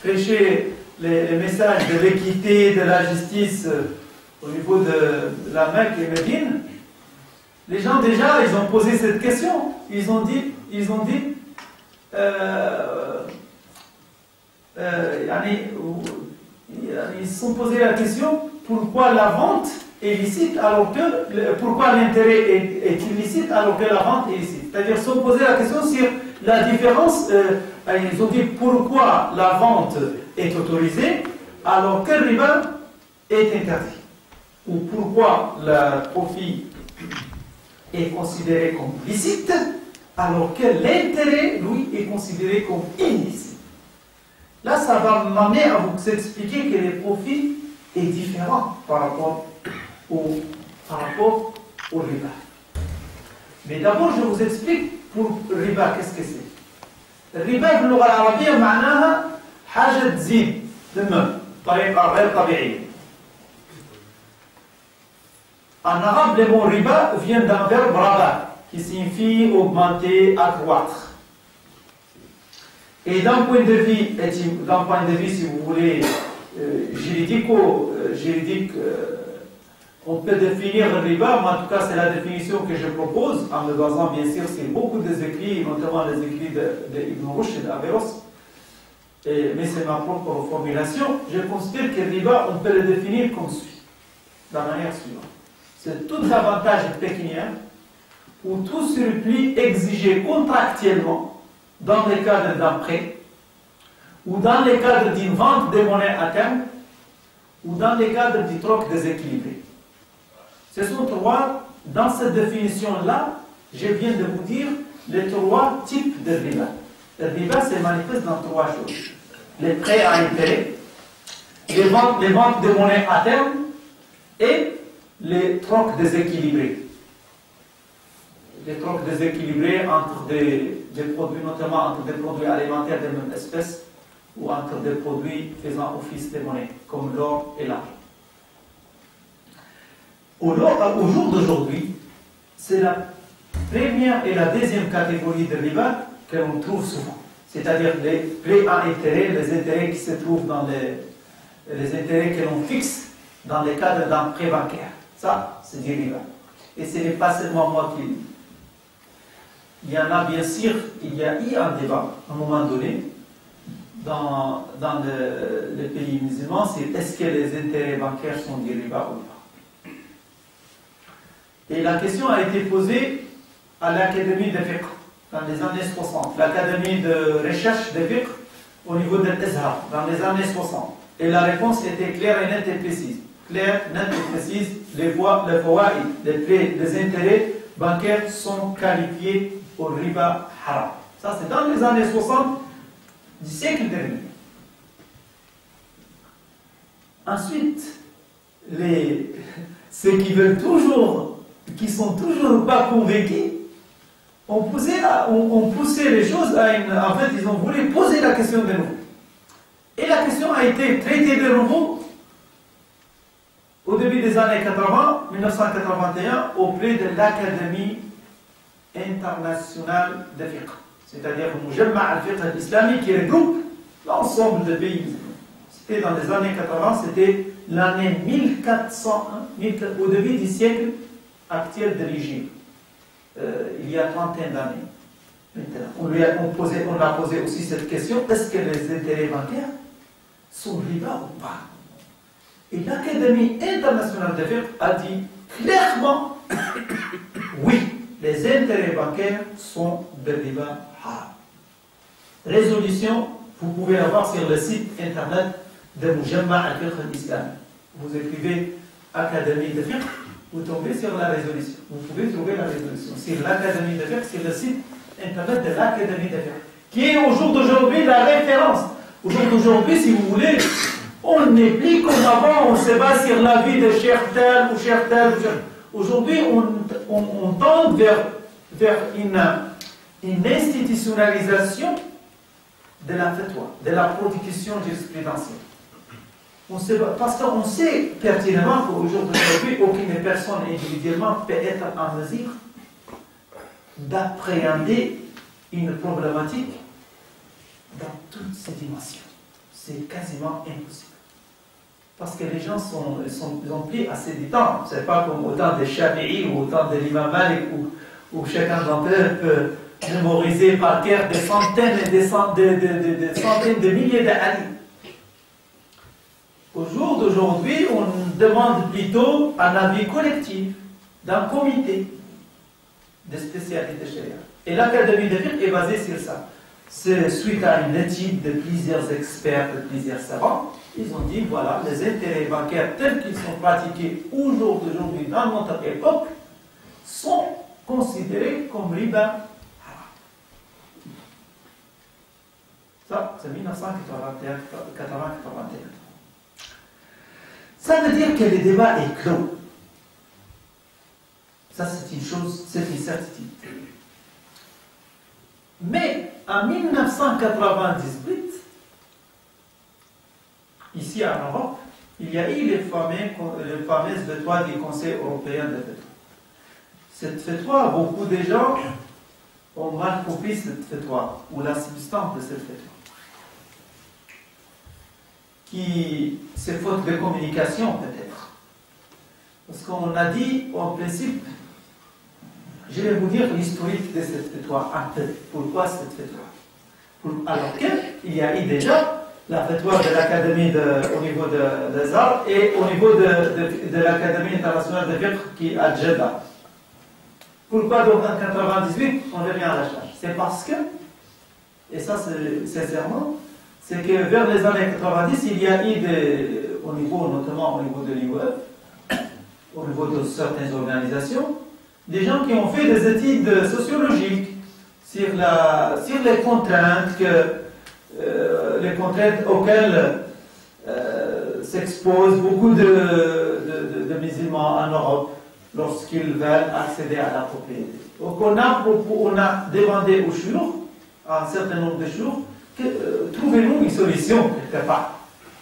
prêcher les messages de l'équité, de la justice au niveau de la Mecque et Médine, les gens déjà, ils ont posé cette question. Ils se sont posé la question, pourquoi la vente est licite alors que, pourquoi l'intérêt est illicite alors que la vente est licite? C'est-à-dire, ils se sont posé la question sur la différence, ils ont dit pourquoi la vente est autorisée alors que le riba est interdit. Ou pourquoi le profit est considéré comme licite alors que l'intérêt, lui, est considéré comme illicite. Là, ça va m'amener à vous expliquer que le profit est différent par rapport au riba. Mais d'abord, je vous explique pour riba, qu'est-ce que c'est. الربا في اللغة العربية معناها حاجة تزيد تنمو بطريقة غير طبيعية. En arabe, le mot riba vient d'un verbe raba, qui signifie augmenter, accroître. Et d'un point de vue, si vous voulez, juridique, on peut définir le riba, mais en tout cas c'est la définition que je propose, en me basant bien sûr sur beaucoup des écrits, notamment les écrits d'Ibn Rushd et d'Averroès. mais c'est ma propre formulation, je considère que le riba, on peut le définir comme suit, de la manière suivante. C'est tout avantage pécuniaire ou tout surplus exigé contractuellement dans le cadre d'un prêt ou dans le cadre d'une vente de monnaie à terme ou dans le cadre du troc déséquilibré. Ce sont trois, dans cette définition-là, je viens de vous dire les trois types de riba. Le riba se manifeste dans trois choses. Les prêts à intérêt, les ventes de monnaie à terme et les trocs déséquilibrés. Les trocs déséquilibrés entre des produits, notamment entre des produits alimentaires de même espèce ou entre des produits faisant office de monnaie, comme l'or et l'argent. Au jour d'aujourd'hui, c'est la première et la deuxième catégorie de riba que l'on trouve souvent. C'est-à-dire les prêts à intérêt, les intérêts qui se trouvent dans les intérêts que l'on fixe dans le cadre d'un prêt bancaire. Ça, c'est du riba. Et ce n'est pas seulement moi qui le dis. Il y en a bien sûr, il y a eu un débat à un moment donné dans les pays musulmans, c'est est-ce que les intérêts bancaires sont du riba ou pas. Et la question a été posée à l'Académie de fiqh dans les années 60, l'Académie de recherche de fiqh au niveau de l'Azhar dans les années 60. Et la réponse était claire et nette et précise. Claire, nette et précise, les intérêts bancaires sont qualifiés au riba haram. Ça, c'est dans les années 60 du siècle dernier. Ensuite, ceux qui sont toujours pas convaincus, ont poussé les choses à en fait, ils ont voulu poser la question de nouveau. Et la question a été traitée de nouveau au début des années 80, 1981, auprès de l'Académie internationale de fiqh, c'est-à-dire le Mujamma al-Fiqh al-Islami qui regroupe l'ensemble des pays musulmans. C'était dans les années 80, c'était l'année 1401, au début du siècle actuel de l'Égypte. Il y a trentaine d'années. On a posé aussi cette question, est-ce que les intérêts bancaires sont riba ou pas? Et l'Académie internationale de fiqh a dit clairement oui, les intérêts bancaires sont de riba haram. Résolution, vous pouvez la voir sur le site internet de Mujamma al-Fiqh al-Islami. Vous écrivez Académie de fiqh, vous tombez sur la résolution. Vous pouvez trouver la résolution sur l'Académie de fiqh, sur le site internet de l'Académie de fiqh, qui est au jour d'aujourd'hui la référence. Au jour d'aujourd'hui, si vous voulez, on n'est plus comme avant, on se base sur l'avis de Cheikh tel ou Cheikh tel. Aujourd'hui, on tend vers une institutionnalisation de la fatwa, de la production jurisprudentielle. Parce qu'on sait pertinemment qu'au jour d'aujourd'hui, aucune personne individuellement peut être en mesure d'appréhender une problématique dans toutes ses dimensions. C'est quasiment impossible. Parce que les gens ont pris assez de temps. Ce n'est pas comme au temps des Shafi'i ou au temps de l'imam Malik où chacun d'entre eux peut mémoriser par cœur des centaines et des centaines de milliers d'années. Au jour d'aujourd'hui, on demande plutôt un avis collectif d'un comité de spécialité sharia. Et l'Académie de fiqh est basée sur ça. C'est suite à une étude de plusieurs experts, de plusieurs savants. Ils ont dit, voilà, les intérêts bancaires tels qu'ils sont pratiqués au jour d'aujourd'hui dans notre époque sont considérés comme riba haram. Ça, c'est 1980-81. Ça veut dire que le débat est clos. Ça, c'est une chose, c'est une certitude. Mais en 1998, ici en Europe, il y a eu les fameuses fatwas du Conseil européen de fatwa. Cette fatwa, beaucoup de gens ont mal compris cette fatwa, ou la substance de cette fatwa. C'est faute de communication peut-être. Parce qu'on a dit, en principe, je vais vous dire l'historique de cette fatwa, un peu. Pourquoi cette fatwa? Alors qu'il y a eu déjà la fatwa de l'académie au niveau des arts et au niveau de l'académie internationale de fiqh qui est à Jeddah. Pourquoi donc en 98 on revient à la charge? C'est parce que, et ça c'est sincèrement, c'est que vers les années 90 il y a eu notamment au niveau de l'IOF, au niveau de certaines organisations, des gens qui ont fait des études sociologiques sur les contraintes auxquelles s'exposent beaucoup de musulmans en Europe lorsqu'ils veulent accéder à la propriété. Donc on a demandé aux chouurs, un certain nombre de chouurs, trouvez-nous une solution quelque part.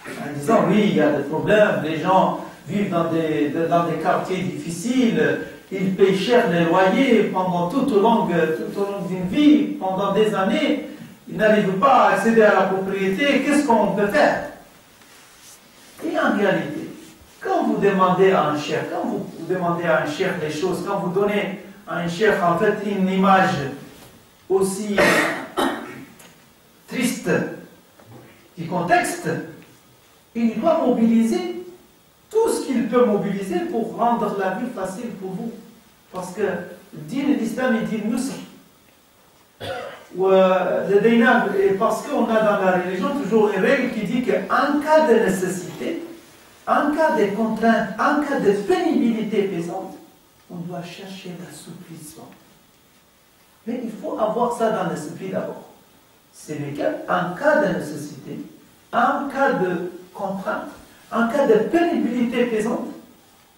En disant oui, il y a des problèmes, les gens vivent dans des quartiers difficiles, ils payent cher les loyers pendant tout au long d'une vie, pendant des années, ils n'arrivent pas à accéder à la propriété, qu'est-ce qu'on peut faire? Et en réalité, quand vous demandez à un cheikh, les choses, quand vous donnez à un cheikh en fait une image aussi triste du contexte, il doit mobiliser tout ce qu'il peut mobiliser pour rendre la vie facile pour vous. Parce que l'islam est dit nusr. Parce qu'on a dans la religion toujours une règle qui dit qu'en cas de nécessité, en cas de contrainte, en cas de pénibilité pesante, on doit chercher l'assouplissement. Mais il faut avoir ça dans l'esprit d'abord. C'est lequel, en cas de nécessité, en cas de contrainte, en cas de pénibilité pesante,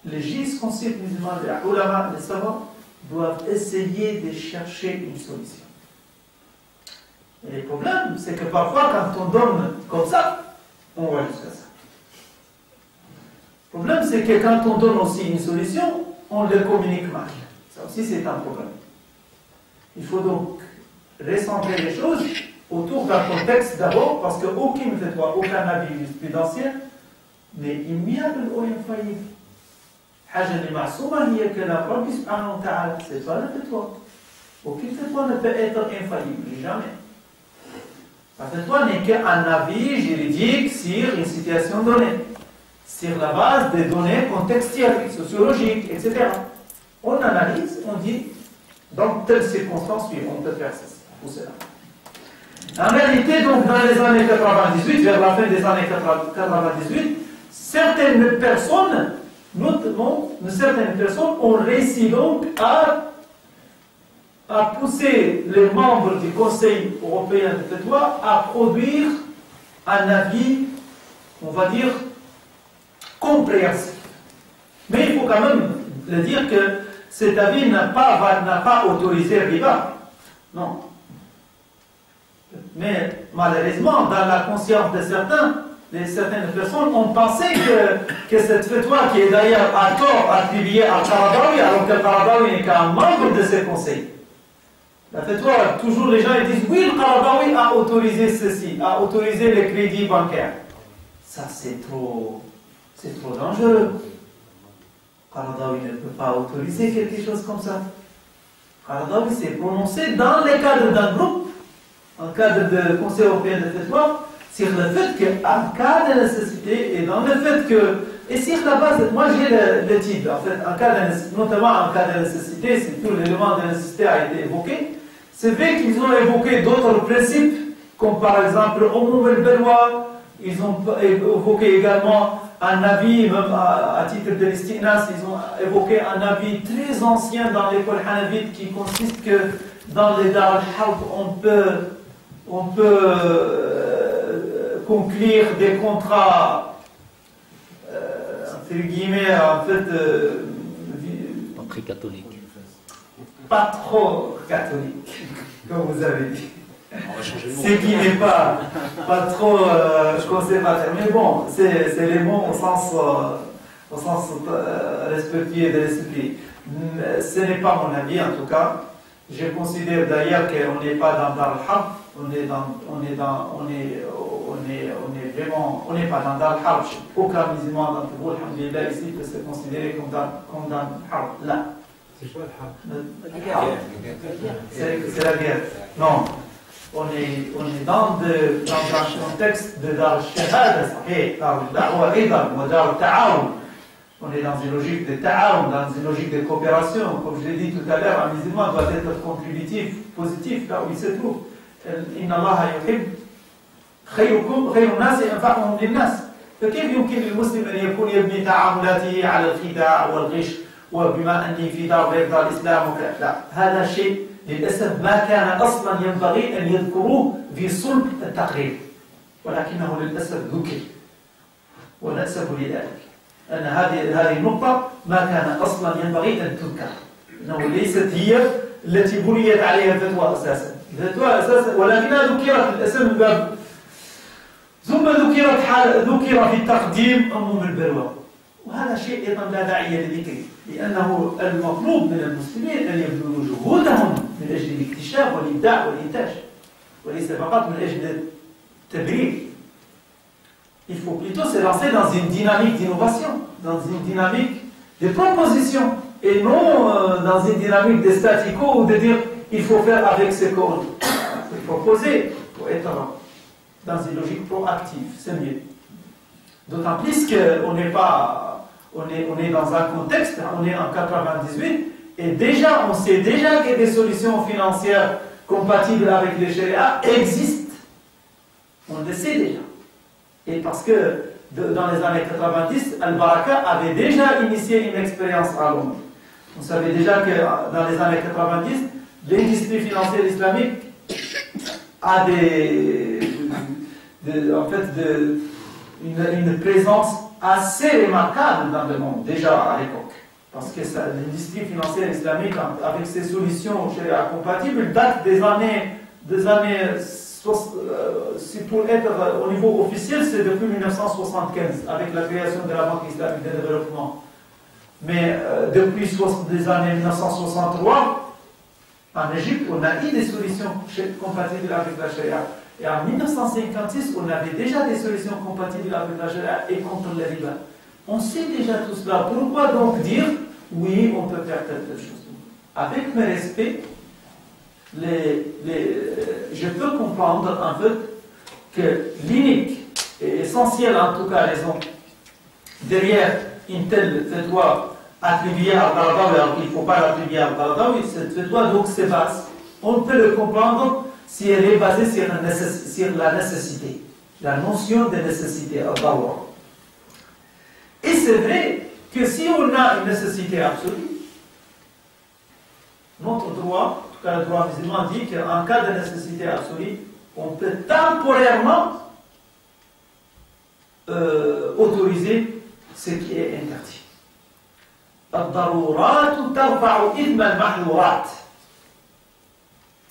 les jurisconsultes musulmans, les ulama, les savants, doivent essayer de chercher une solution. Et le problème, c'est que parfois, quand on donne comme ça, on va jusqu'à ça. Le problème, c'est que quand on donne aussi une solution, on le communique mal. Ça aussi, c'est un problème. Il faut donc recentrer les choses autour d'un contexte d'abord, parce qu'aucune fatwa, aucun avis jurisprudentiel n'est immuable ou infaillible. حاجة معصومة هي كلام ربي سبحانه وتعالى. C'est pas la fatwa. Aucune fatwa ne peut être infaillible, jamais. La fatwa n'est qu'un avis juridique sur une situation donnée, sur la base des données contextuelles, sociologiques, etc. On analyse, on dit, dans telle circonstance, oui, on peut faire ceci ou cela. En réalité, donc, dans les années 98, vers la fin des années 98, certaines personnes, notamment certaines personnes, ont réussi donc à pousser les membres du Conseil européen de fatwa à produire un avis, on va dire, compréhensif. Mais il faut quand même le dire que cet avis n'a pas autorisé riba. Non. Mais malheureusement, dans la conscience de certaines personnes ont pensé que cette fatwa, qui est d'ailleurs à tort attribuée à Qaradawi, alors que Qaradawi n'est qu'un membre de ce conseil. La fatwa, toujours les gens ils disent oui, le Qaradawi a autorisé ceci, a autorisé les crédits bancaires. Ça c'est trop dangereux. Qaradawi ne peut pas autoriser quelque chose comme ça. Qaradawi s'est prononcé dans le cadre d'un groupe, en cadre de Conseil européen de fatwa, sur le fait qu'en cas de nécessité et dans le fait que, et sur la base, moi j'ai l'étude, en fait, notamment en cas de nécessité, si tout l'élément de nécessité a été évoqué, c'est vrai qu'ils ont évoqué d'autres principes, comme par exemple Umum al-Balwa, ils ont évoqué également un avis, même à titre de l'Istinas, ils ont évoqué un avis très ancien dans l'école hanavite qui consiste que dans les Dar al-Harb, on peut conclure des contrats, entre guillemets, en fait, très catholique. Pas trop catholique, comme vous avez dit. Ce qui n'est pas trop conservateur. Mais bon, c'est les mots au sens respectueux de l'esprit. Ce n'est pas mon avis en tout cas. Je considère d'ailleurs qu'on n'est pas dans Dar al-Harb, on n'est pas dans Dar al-Harb. Aucun musulman d'entre vous, alhamdulillah, ici peut se considérer comme dans al-Harb. Là. C'est quoi le Harb? C'est la guerre. Non. on est dans un contexte de Dar al-Shahada, Dar al-Da'wa Aidan, ou Dar al-Ta'awun. On est dans une logique de ta'awun, dans une logique de coopération. Comme je l'ai dit tout à l'heure, un musulman doit être contributif, positif, là où il se trouve. Inna Allah yuhib khayrukum khayrun nas anfa'uhum lin-nas. فكيف يمكن للمسلم أن يكون يبني تعاملاته على الخداع والغش وبما أني في دار غير دار الإسلام لا، هذا شيء للأسف ما كان أصلا ينبغي أن يذكروه في صلب التقرير، ولكنه للأسف ذكر ونأسف لذلك. أن هذه النقطة ما كان أصلا ينبغي أن تذكر، أنه ليست هي التي بنيت عليها الفتوى أساسا، ولكنها ذكرت للأسف من باب ثم ذكر في التقديم عموم البلوى، وهذا شيء أيضا لا داعي لذكره، لأنه المطلوب من المسلمين أن يبذلوا جهودهم من أجل الاكتشاف والإبداع والإنتاج، وليس فقط من أجل التبرير. Il faut plutôt se lancer dans une dynamique d'innovation, dans une dynamique de proposition, et non dans une dynamique de statu quo ou de dire il faut faire avec ce qu'on peut proposer pour être dans une logique proactive, c'est mieux. D'autant plus qu'on n'est pas, on est dans un contexte, on est en 98, et déjà, on sait déjà que des solutions financières compatibles avec les sharia existent. On le sait déjà. Et parce que dans les années 90, Al-Baraka avait déjà initié une expérience à Londres. On savait déjà que dans les années 90, l'industrie financière islamique a une présence assez remarquable dans le monde, déjà à l'époque. Parce que l'industrie financière islamique, avec ses solutions compatibles, date des années si pour être au niveau officiel, c'est depuis 1975, avec la création de la Banque islamique de développement. Mais depuis les années 1963, en Égypte, on a eu des solutions compatibles avec la charia. Et en 1956, on avait déjà des solutions compatibles avec la charia et contre le riba. On sait déjà tout cela. Pourquoi donc dire, oui, on peut faire telle chose? Avec mes respects, je peux comprendre en fait que l'unique et essentielle, en tout cas raison, derrière une telle fatwa attribuée à Al-Qaradawi, alors qu'il ne faut pas l'attribuer à Al-Qaradawi, cette fatwa donc se base, on peut le comprendre si elle est basée sur la nécessité, la notion de nécessité, al-darura. Et c'est vrai que si on a une nécessité absolue, notre droit, en tout cas le droit musulman, dit qu'en cas de nécessité absolue, on peut temporairement autoriser ce qui est interdit. الضرورات ترفع إثم المحظورات.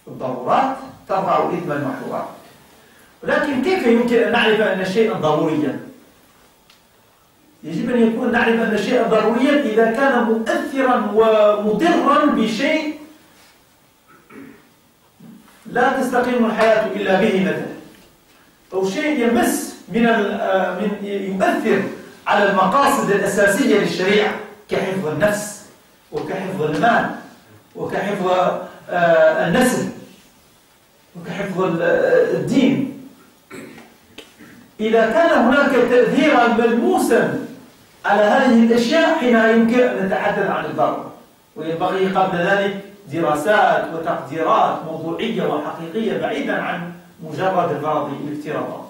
الضرورات ترفع إثم المحظورات. ولكن كيف يمكن أن نعرف أن شيئا ضروريا؟ يجب أن يكون نعرف أن شيئا ضروريا إذا كان مؤثرا ومضرا بشيء لا تستقيم الحياة إلا به مثلا، أو شيء يمس من يؤثر على المقاصد الأساسية للشريعة كحفظ النفس وكحفظ المال وكحفظ النسل وكحفظ الدين. إذا كان هناك تأثيرا ملموسا على هذه الأشياء حينها يمكن أن نتحدث عن الضرر، وينبغي قبل ذلك دراسات وتقديرات موضوعية وحقيقية بعيدا عن مجرد الغرض الافتراضات،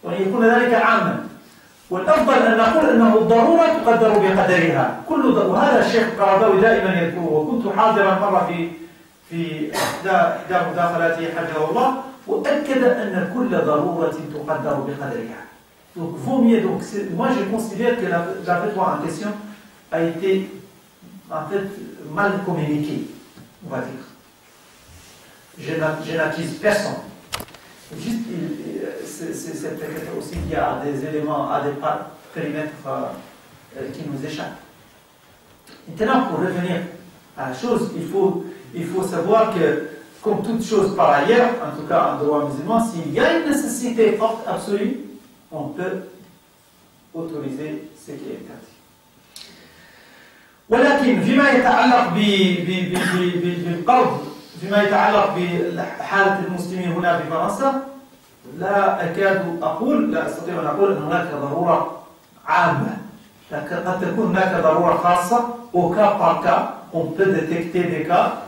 وأن يكون ذلك عاما. والأفضل أن نقول أنه الضرورة تقدر بقدرها. وهذا الشيخ القرضاوي دائما يذكره، وكنت حاضرا مرة في إحدى مداخلاته حفظه الله، وأكد أن كل ضرورة تقدر بقدرها. Donc, vaut mieux. Donc, moi, je considère que la fatwa en question a été en fait mal communiquée, on va dire. Je n'accuse personne. Juste, c'est peut-être aussi qu'il y a des éléments, à des périmètres qui nous échappent. Maintenant, pour revenir à la chose, il faut savoir que, comme toute chose par ailleurs, en tout cas en droit musulman, s'il y a une nécessité forte, absolue, on peut autoriser ce qui est interdit. ولكن فيما يتعلق بالقرض فيما يتعلق بحالة المسلمين هنا بفرنسا لا أكاد أقول، لا أستطيع أن أقول أن هناك ضرورة عامة، لكن قد تكون هناك ضرورة خاصة. Au cas par cas, on peut détecter des cas,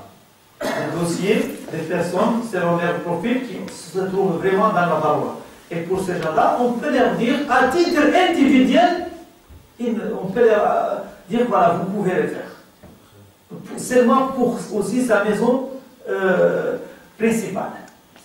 des dossiers, des personnes selon leur profil qui se trouvent vraiment dans la daroura. Et pour ces gens-là, on peut leur dire à titre individuel, on peut leur dire voilà, vous pouvez le faire. Seulement pour aussi sa maison principale.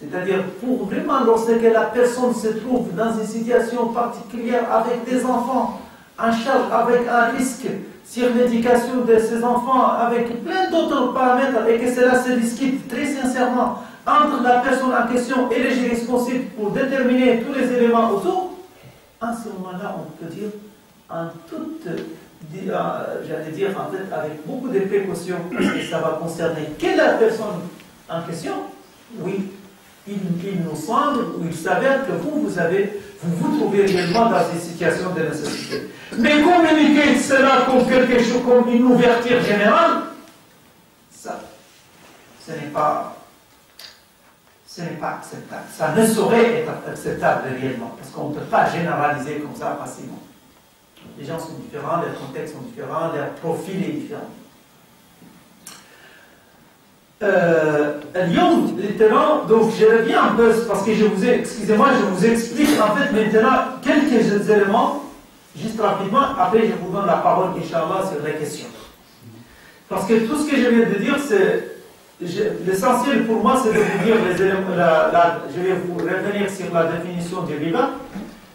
C'est-à-dire pour vraiment lorsque la personne se trouve dans une situation particulière avec des enfants en charge, avec un risque sur l'éducation de ces enfants, avec plein d'autres paramètres, et que cela se discute très sincèrement entre la personne en question et les jurisconsultes pour déterminer tous les éléments autour, en ce moment-là, on peut dire en toute, j'allais dire en fait avec beaucoup de précautions, parce que ça va concerner que la personne en question, oui, il nous semble, ou il s'avère que vous vous trouvez réellement dans une situation de nécessité. Mais communiquer cela comme quelque chose, comme une ouverture générale, ça, ce n'est pas acceptable. Ça ne saurait être acceptable réellement, parce qu'on ne peut pas généraliser comme ça facilement. Les gens sont différents, leurs contextes sont différents, leur profil est différent. Lyon, littéralement, donc je reviens un peu, parce que excusez-moi, je vous explique en fait maintenant quelques éléments, juste rapidement, après je vous donne la parole, Inch'Allah, sur les questions. Parce que tout ce que je viens de dire, c'est l'essentiel pour moi, c'est de vous dire les éléments, je vais vous revenir sur la définition du riba.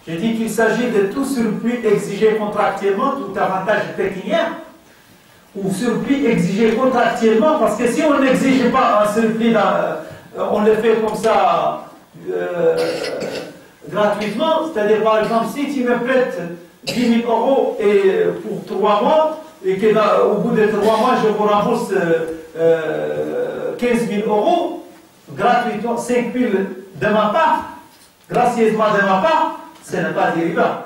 Je dis qu'il s'agit de tout surplus exigé contractuellement, tout avantage pécuniaire, ou surplus exigé contractuellement, parce que si on n'exige pas un surplus, on le fait comme ça gratuitement, c'est-à-dire par exemple, si tu me prêtes 10 000 euros et pour 3 mois, et qu'au bout de 3 mois, je vous rembourse 15 000 euros, gratuitement, 5 000 de ma part, gracieusement de ma part, ce n'est pas du riba.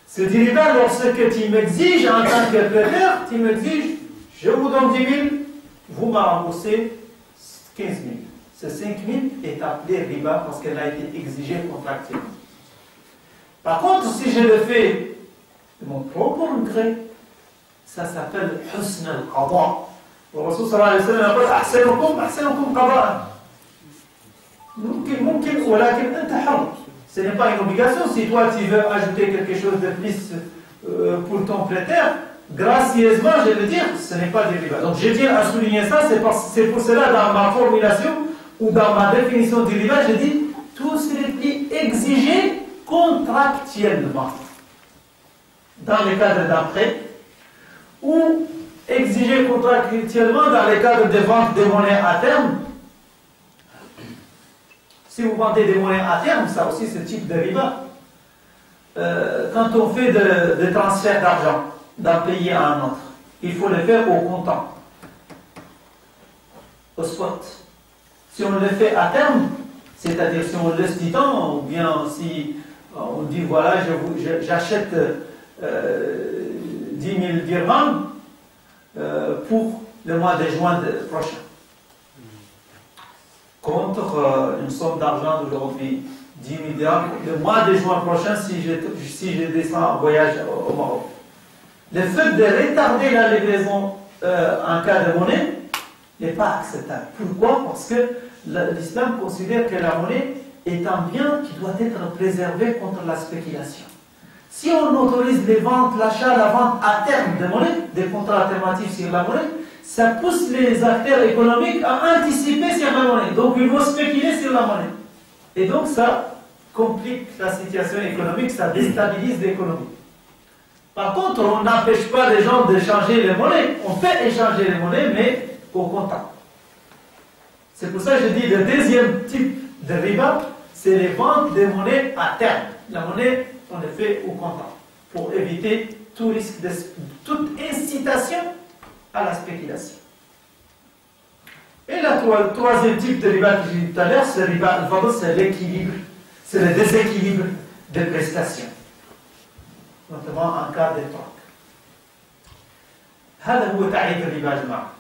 C'est du riba lorsque tu m'exiges en tant que prêteur, tu m'exiges, je vous donne 10 000, vous m'en remboursez 15 000. Ce 5 000 est appelé riba parce qu'elle a été exigée contractuellement. Par contre, si je le fais de mon propre gré, ça s'appelle husn al-qada. Le Rasul sallallahu alayhi wa sallam appelle ahsanukum qada'an. Mumkin, walakin anta hur. Ce n'est pas une obligation. Si toi tu veux ajouter quelque chose de plus pour ton prêteur, gracieusement, je veux dire, ce n'est pas du riba. Donc je tiens à souligner ça, c'est pour cela dans ma formulation ou dans ma définition du riba, je dis tout ce qui est exigé contractuellement dans le cadre d'un prêt ou exigé contractuellement dans le cadre de vente de monnaie à terme. Si vous vendez des monnaies à terme, ça aussi c'est type de riba. Quand on fait des transferts d'argent d'un pays à un autre, il faut le faire au comptant, au spot. Si on le fait à terme, c'est-à-dire si on laisse du temps, ou bien si on dit voilà, j'achète 10 000 dirhams pour le mois de juin prochain, contre une somme d'argent d'aujourd'hui, 10 000 dirhams, le mois de juin prochain, si je descends en voyage au Maroc. Le fait de retarder la livraison en cas de monnaie n'est pas acceptable. Pourquoi? Parce que l'islam considère que la monnaie est un bien qui doit être préservé contre la spéculation. Si on autorise les ventes, l'achat, la vente à terme de monnaie, des contrats alternatifs sur la monnaie, ça pousse les acteurs économiques à anticiper sur la monnaie. Donc ils vont spéculer sur la monnaie. Et donc ça complique la situation économique, ça déstabilise l'économie. Par contre, on n'empêche pas les gens d'échanger les monnaies. On peut échanger les monnaies, mais au comptant. C'est pour ça que je dis le deuxième type de riba, c'est les ventes de monnaies à terme. La monnaie, on le fait au comptant, pour éviter tout risque toute incitation à la spéculation. Et le troisième type de riba que j'ai dit tout à l'heure, c'est riba al-fadl, c'est l'équilibre, c'est le déséquilibre des prestations, notamment en cas de troc. هذا هو تعريف الربا يا جماعة.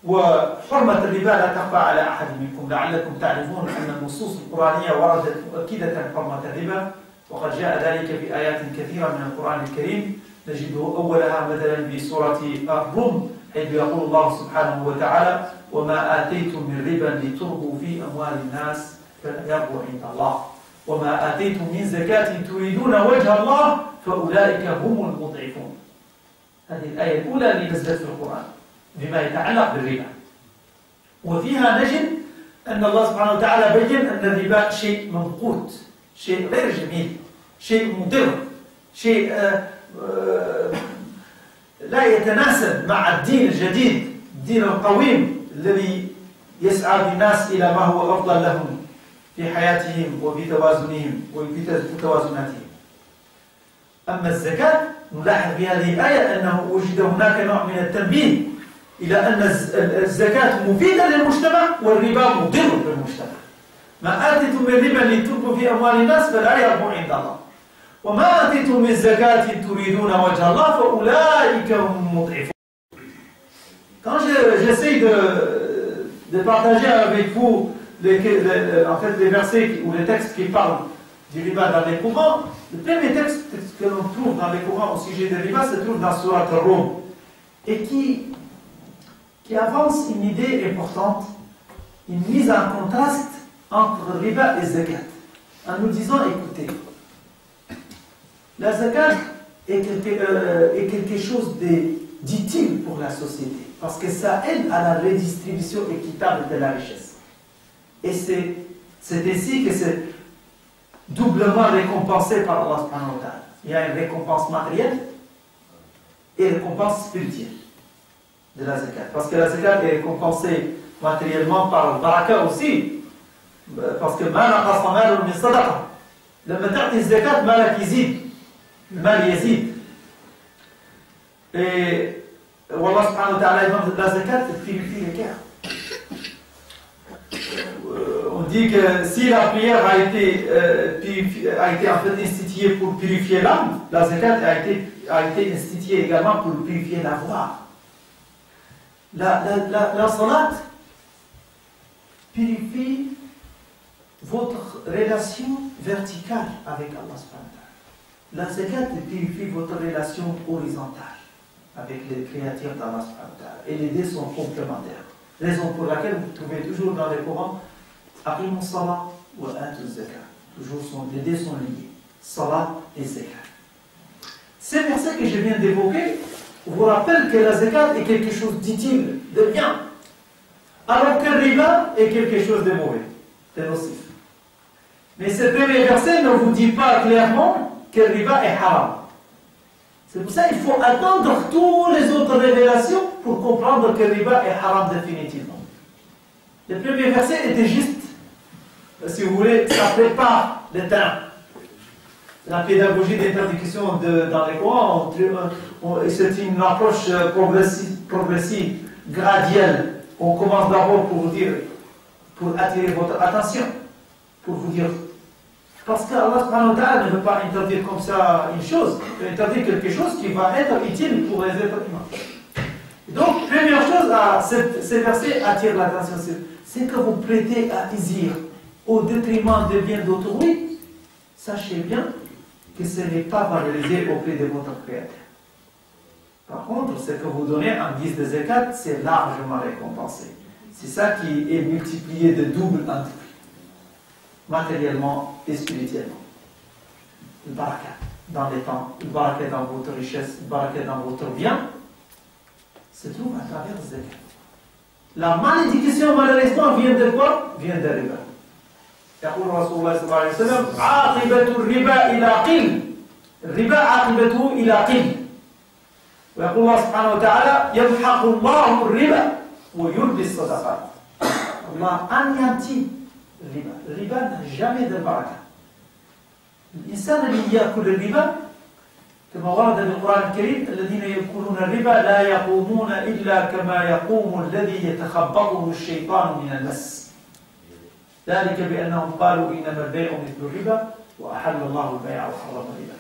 وحرمة الربا لا تخفى على أحد منكم لعلكم تعرفون أن النصوص القرآنية وردت مؤكدة حرمة الربا وقد جاء ذلك في آيات كثيرة من القرآن الكريم نجده أولها مثلا في سورة الروم حيث يقول الله سبحانه وتعالى وما آتيتم من ربا لتربوا في أموال الناس فلا يربو عند الله وما آتيتم من زكاة تريدون وجه الله فأولئك هم المضعفون. هذه الآية الأولى اللي نزلت في القرآن بما يتعلق بالربا، وفيها نجد أن الله سبحانه وتعالى بين أن الربا شيء ممقوت، شيء غير جميل، شيء مضر، شيء لا يتناسب مع الدين الجديد، الدين القويم الذي يسعى بالناس إلى ما هو أفضل لهم في حياتهم وفي توازنهم وفي توازناتهم. أما الزكاة نلاحظ في هذه الآية أنه وجد هناك نوع من التنبيه إلى أن الزكاة مفيدة للمجتمع والربا مضر للمجتمع. ما آتيتم من ربا لتربوا في أموال الناس فلا يربو عند الله وما آتيتم من زكاة تريدون وجه الله فأولئك هم المضعفون. Quand j'essaie de partager avec vous les versets ou les textes qui parlent du riba dans les Corans, le premier texte que l'on trouve dans les Corans au sujet du riba se trouve dans Surat al-Rum et qui avance une idée importante, une mise en contraste entre riba et zakat, en nous disant, écoutez, la zakat est quelque chose d'utile pour la société, parce que ça aide à la redistribution équitable de la richesse. Et c'est ainsi que c'est doublement récompensé par Allah subhanahu wa ta'ala. Il y a une récompense matérielle et une récompense spirituelle de la zakat. Parce que la zakat est récompensée matériellement par le baraka aussi. Parce que ما نقص مال من صدقة لما تعطي الزكاة مالك يزيد المال يزيد. Et Allah subhanahu wa ta'ala demande la zakat purifie les cœurs. On dit que si la prière a été en fait instituée pour purifier l'âme, la zakat a été instituée également pour purifier la voix. La salat purifie votre relation verticale avec Allah subhanahu wa ta'ala. La zakat purifie votre relation horizontale avec les créatures d'Allah subhanahu wa ta'ala. Et les deux sont complémentaires. Raison pour laquelle vous trouvez toujours dans les Corans Aqimus salat wa atu zakat. Toujours les deux sont liés. Salat et zakat. Ces versets que je viens d'évoquer vous rappellent que la zakat est quelque chose d'utile, de bien. Alors que le riba est quelque chose de mauvais, de nocif. Mais ce premier verset ne vous dit pas clairement que le riba est haram. C'est pour ça qu'il faut attendre toutes les autres révélations pour comprendre que le riba est haram définitivement. Le premier verset était juste, si vous voulez, ça prépare le terrain. La pédagogie d'interdiction dans les Corans, c'est une approche progressive, graduelle. On commence d'abord pour attirer votre attention, pour vous dire. Parce qu'Allah subhanahu wa ta'ala ne veut pas interdire comme ça une chose, il veut interdire quelque chose qui va être utile pour les êtres humains. Donc, première chose, ces versets attirent l'attention, c'est que vous prêtez à désir au détriment des biens d'autrui, sachez bien que ce n'est pas valorisé auprès de votre créateur. Par contre, ce que vous donnez en guise de zakat, c'est largement récompensé. C'est ça qui est multiplié de double en triple, matériellement et spirituellement. Le baraka dans les temps, le baraka dans votre richesse, le baraka dans votre bien, se trouve à travers le zakat. La malédiction, malheureusement, vient de quoi? Vient de riba. يقول رسول الله صلى الله عليه وسلم عاقبة الربا إلى قيل الربا عاقبته إلى قيل ويقول الله سبحانه وتعالى يمحق الله الربا ويربي الصدقات. Allah anéantit le riba. Le riba n'a jamais de baraka. الإنسان الذي يأكل الربا كما ورد في القرآن الكريم الذين يأكلون الربا لا يقومون إلا كما يقوم الذي يتخبطه الشيطان من المس. ذلك بأنهم قالوا إنما البيع مثل الربا وأحل الله البيع وحرم الربا.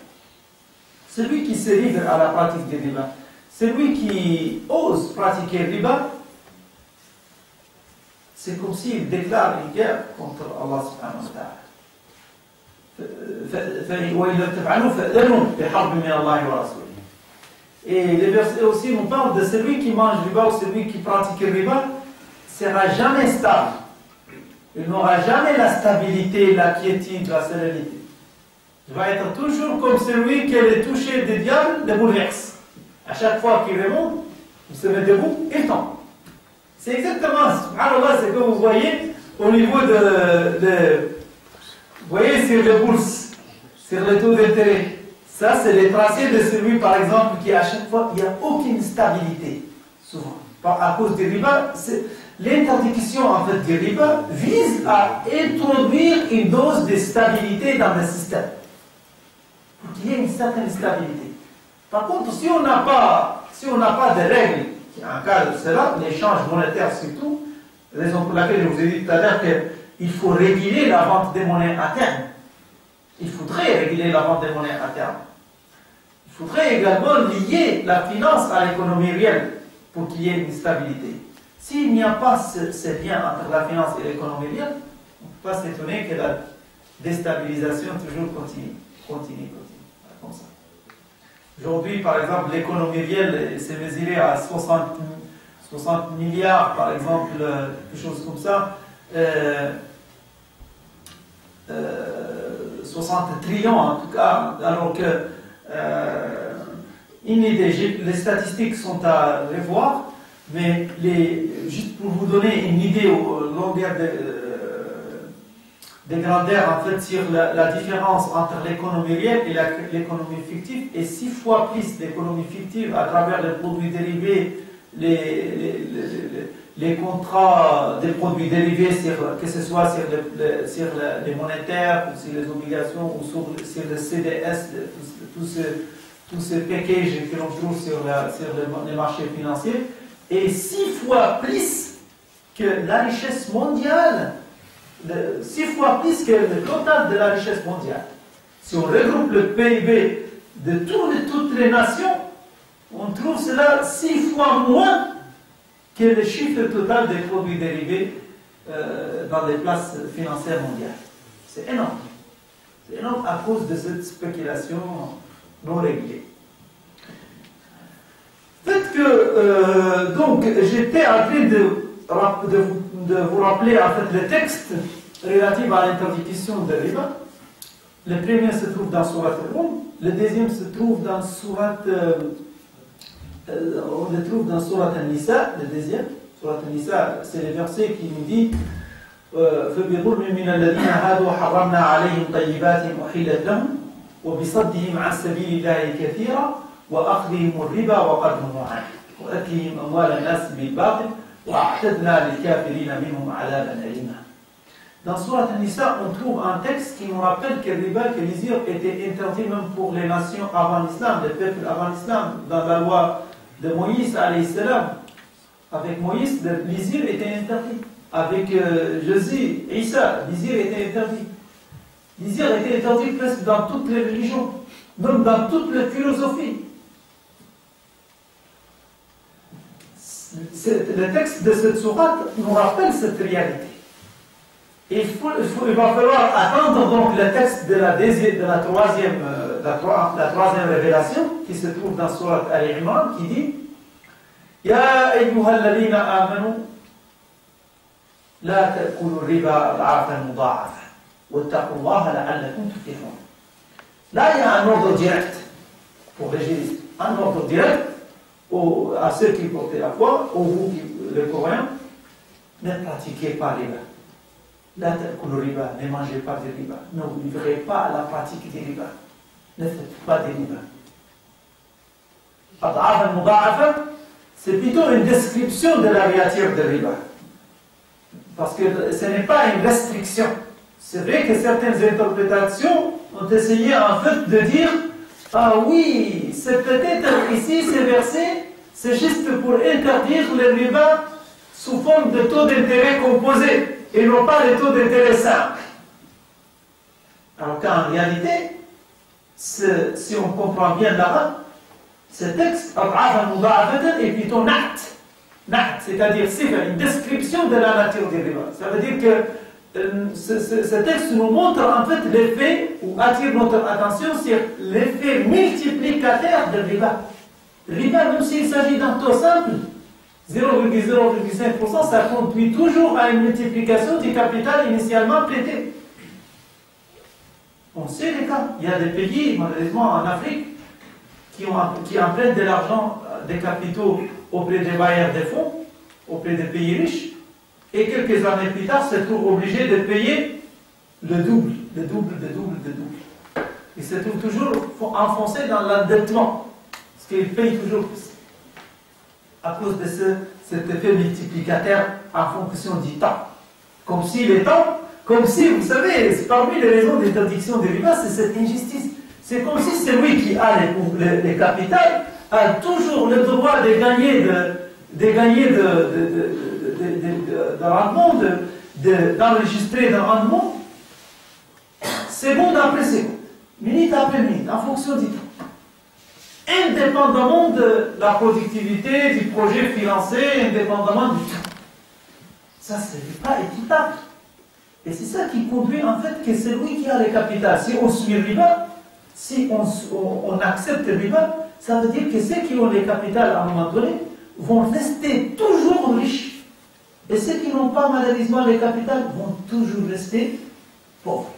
Celui qui se livre à la pratique du riba, celui qui ose pratiquer le riba, c'est comme s'il déclare une guerre contre Allah subhanahu wa ta'ala. Et les versets aussi nous parlent de celui qui mange riba ou celui qui pratique le riba ne sera jamais stable. Il n'aura jamais la stabilité, la quiétude, la sérénité. Il va être toujours comme celui qui est touché du diable, le bouleverse. À chaque fois qu'il remonte, il se met debout et tombe. C'est exactement, subhanallah, c'est que vous voyez au niveau vous voyez sur les bourses, sur les taux d'intérêt. Ça, c'est les tracés de celui, par exemple, qui à chaque fois, il n'y a aucune stabilité, souvent. À cause du riba, l'interdiction en fait du riba vise à introduire une dose de stabilité dans le système. Pour qu'il y ait une certaine stabilité. Par contre, si on n'a pas de règles qui encadrent cela, l'échange monétaire surtout, raison pour laquelle je vous ai dit tout à l'heure qu'il faut réguler la vente des monnaies à terme. Il faudrait réguler la vente des monnaies à terme. Il faudrait également lier la finance à l'économie réelle pour qu'il y ait une stabilité. S'il n'y a pas ce lien entre la finance et l'économie réelle, on ne peut pas s'étonner que la déstabilisation toujours continue. Comme ça. Aujourd'hui, par exemple, l'économie réelle s'est mesurée à 60 milliards, par exemple, quelque chose comme ça. 60 trillions en tout cas, alors que les statistiques sont à revoir, mais juste pour vous donner une idée au longueur des grandeurs en fait sur la différence entre l'économie réelle et l'économie fictive est 6 fois plus l'économie fictive à travers les produits dérivés, les contrats des produits dérivés, que ce soit sur les monétaires, ou sur les obligations, ou sur le CDS, tous ces packages que l'on trouve sur les marchés financiers, est 6 fois plus que la richesse mondiale, 6 fois plus que le total de la richesse mondiale. Si on regroupe le PIB de toutes les nations, on trouve cela 6 fois moins que le chiffre total des produits dérivés dans les places financières mondiales. C'est énorme. C'est énorme à cause de cette spéculation non réglée. Peut-être que donc j'étais en train de vous rappeler en fait les textes relatifs à l'interdiction de riba. Le premier se trouve dans Surat al-Rum, le deuxième se trouve dans Surat on le trouve dans Surat al-Nisa, le deuxième. Surat al-Nisa, c'est le verset qui nous dit فَبِظُلْمٍ مِّنَ الَّذِينَ هَادُوا حَرَّمْنَا عَلَيْهِمْ طَيِّبَاتٍ أُحِلَّتْ لَهُمْ وَبِصَدِّهِمْ عَنْ سَبِيلِ اللَّهِ كَثِيرًا وَأَخْذِهِمُ الرِّبَا وَقَدْ نُهُوا عَنْهُ وَأَكْلِهِمْ أَمْوَالَ النَّاسِ بِالْبَاطِلِ وَأَعْتَدْنَا لِلْكَافِرِينَ مِنْهُمْ عَذَابًا أَلِيمًا. Dans Surat al-Nisa, on trouve un texte qui nous rappelle que le riba, que l'usure était interdit même pour les nations avant l'islam, les peuples avant l'islam, dans la loi de Moïse, alayhi salam. Avec Moïse, l'usure était interdit. Avec Jésus, Isa, l'usure était interdit. L'usure était interdit presque dans toutes les religions, même dans toutes les philosophies. Le texte de cette sourate nous rappelle cette réalité. Et il va falloir attendre donc le texte de la troisième révélation qui se trouve dans Surat Al-Imran qui dit Ya ayyuhal ladhina amanu la ta'kulu riba ad'afan mudha'afa wattaqullaha la'allakum tuflihun. Là, il y a un ordre direct pour les juristes, un ordre direct à ceux qui portent la foi, aux vous, les Coréens, ne pratiquez pas riba. La ta'kulu riba, ne mangez pas de riba, ne vous livrez pas à la pratique des riba, ne faites pas des riba. Ad'afan mudha'afa, c'est plutôt une description de la réalité de riba. Parce que ce n'est pas une restriction. C'est vrai que certaines interprétations ont essayé en fait de dire ah oui, c'est peut-être ici ces versets, c'est juste pour interdire le riba sous forme de taux d'intérêt composés et non pas les taux d'intérêt simples. Alors qu'en réalité, si on comprend bien l'arabe, ce texte est plutôt nat. c'est-à-dire une description de la nature du riba. Ça veut dire que ce texte nous montre en fait l'effet, ou attire notre attention sur l'effet multiplicateur de riba. Le riba, même s'il s'agit d'un taux simple, 0,05%, ça conduit toujours à une multiplication du capital initialement prêté. On sait les cas. Il y a des pays, malheureusement en Afrique, qui empruntent de l'argent, des capitaux auprès des bailleurs de fonds, auprès des pays riches, et quelques années plus tard se trouvent obligés de payer le double. Ils se trouvent toujours enfoncés dans l'endettement, parce qu'ils payent toujours plus. À cause de cet effet multiplicateur en fonction du temps. Comme si le temps, vous savez, parmi les raisons d'interdiction des riba, c'est cette injustice. C'est comme si celui qui a les capitales a toujours le droit de gagner de rendement, d'enregistrer un rendement, seconde après seconde, minute après minute, en fonction du temps. Indépendamment de la productivité du projet financé, indépendamment du temps. Ça, ce n'est pas équitable. Et c'est ça qui conduit en fait que c'est lui qui a les capitales. Si on suit le riba, si on accepte le riba, ça veut dire que ceux qui ont les capitales à un moment donné vont rester toujours riches. Et ceux qui n'ont pas malheureusement les capitales vont toujours rester pauvres.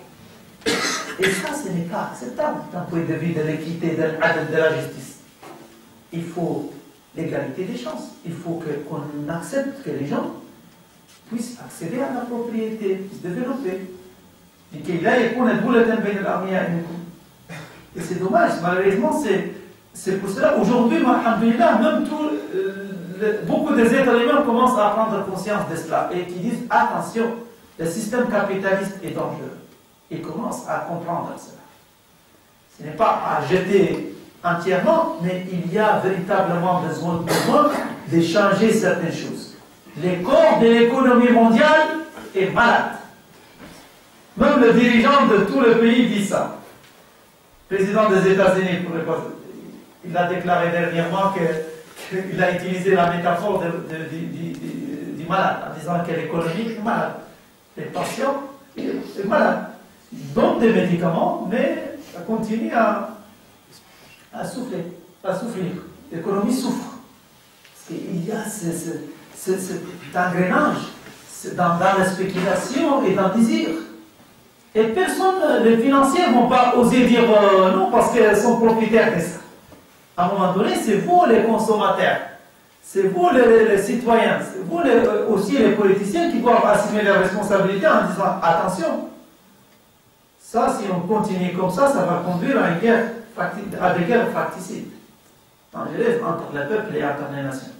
Et ça, ce n'est pas acceptable d'un point de vue de l'équité, de la justice. Il faut l'égalité des chances. Il faut qu'on accepte que les gens puissent accéder à la propriété, puissent développer. Et c'est dommage, malheureusement, c'est pour cela. Aujourd'hui, alhamdoulilah, même beaucoup des êtres humains commencent à prendre conscience de cela et qui disent attention, le système capitaliste est dangereux. Ils commencent à comprendre cela. Ce n'est pas à jeter entièrement, mais il y a véritablement besoin de changer certaines choses. Le corps de l'économie mondiale est malade. Même le dirigeant de tout le pays dit ça. Le président des États-Unis, il a déclaré dernièrement qu'il a utilisé la métaphore du malade, en disant que l'économie est malade. Les patients sont malades. Ils donnent des médicaments, mais ça continue à souffrir. L'économie souffre. Parce qu'il y a cet engrenage dans la spéculation et dans le désir. Et personne, les financiers ne vont pas oser dire non parce qu'elles sont propriétaires de ça. À un moment donné, c'est vous les consommateurs, c'est vous les citoyens, c'est vous aussi les politiciens qui doivent assumer leurs responsabilités en disant attention, ça si on continue comme ça va conduire à une guerre, à des guerres fratricides entre le peuple et entre les nations.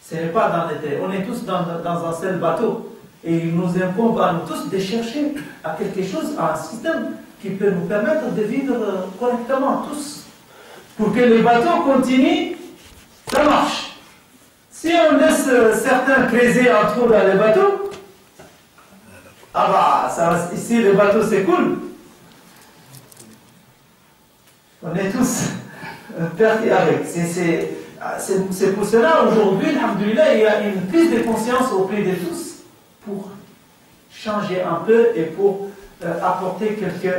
Ce n'est pas dans l'intérêt. On est tous dans un seul bateau. Et il nous incombe à nous tous de chercher à quelque chose, à un système qui peut nous permettre de vivre correctement tous. Pour que les bateaux continuent, ça marche. Si on laisse certains creuser un trou dans les bateaux, ici le bateau s'écoule. On est tous perdus avec. C'est pour cela aujourd'hui, alhamdoulilah, il y a une prise de conscience auprès de tous pour changer un peu et pour apporter quelques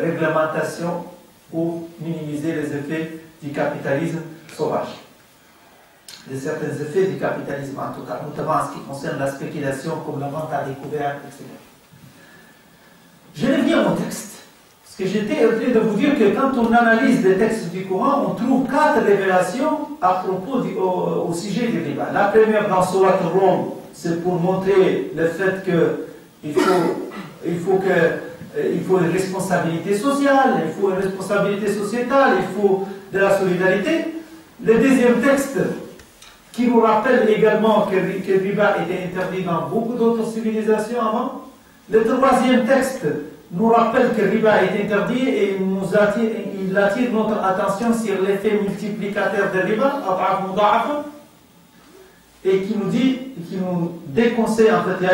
réglementations pour minimiser les effets du capitalisme sauvage. De certains effets du capitalisme, en tout cas, notamment en ce qui concerne la spéculation, comme la vente à découvert, etc. Je reviens au texte. Parce que j'étais en train de vous dire que quand on analyse les textes du Coran, on trouve 4 révélations à propos au sujet du riba. La première dans Surat Rum, c'est pour montrer le fait qu'il faut une responsabilité sociale, il faut une responsabilité sociétale, il faut de la solidarité. Le deuxième texte qui nous rappelle également que le riba était interdit dans beaucoup d'autres civilisations avant. Le troisième texte nous rappelle que le riba est interdit et il attire notre attention sur l'effet multiplicateur de riba, et qui nous dit, qui nous déconseille en fait, et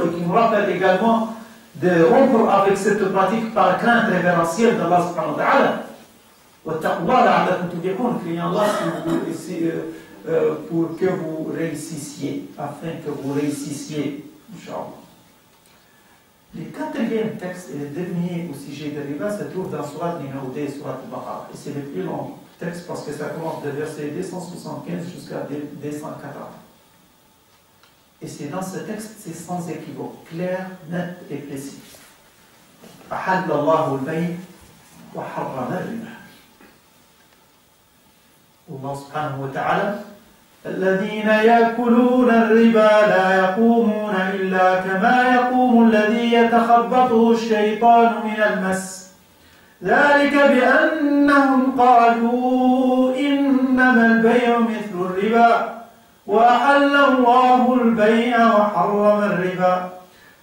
qui nous rappelle également de rompre avec cette pratique par crainte révérentielle d'Allah subhanahu wa ta'ala. Craignant Allah pour que vous réussissiez, afin que vous réussissiez, Inch'Allah. Le quatrième texte et le dernier au sujet de riba se trouve dans Surat numéro 2, Surat al-Baqarah. Et c'est le plus long texte parce que ça commence de verset 275 jusqu'à 280. Et c'est dans ce texte, c'est sans équivoque, clair, net et précis. أحل الله البيع وحرم الربا. الله سبحانه وتعالى الذين يأكلون الربا لا يقومون إلا كما يقوم الذي يتخبطه الشيطان من المس ذلك بأنهم قالوا إنما البيع مثل الربا وأحل الله البيع وحرم الربا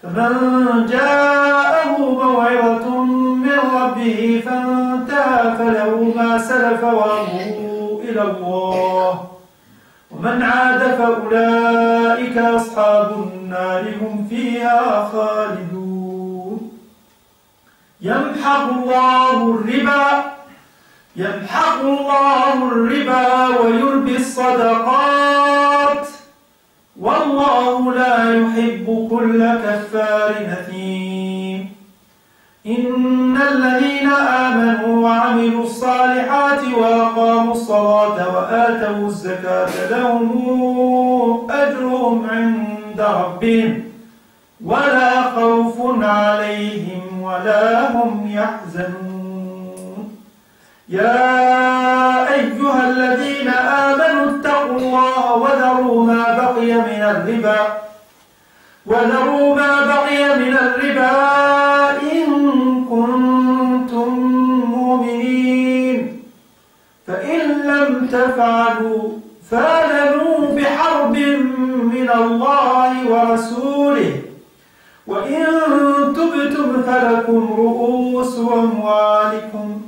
فمن جاءه موعظة من ربه فانتهى فله ما سلف وأمره إلى الله ومن عاد فأولئك أصحاب النار هم فيها خالدون يمحق الله الربا ويربي الصدقات والله لا يحب كل كفار أثيم إن الذين آمنوا وعملوا الصالحات وأقاموا الصلاة وآتوا الزكاة لهم أجرهم عند ربهم ولا خوف عليهم ولا هم يحزنون يا أيها الذين آمنوا اتقوا الله وذروا ما بقي من الربا إن كنتم مؤمنين فإن لم تفعلوا فاعلنوا بحرب من الله ورسوله وإن تبتم فلكم رؤوس أموالكم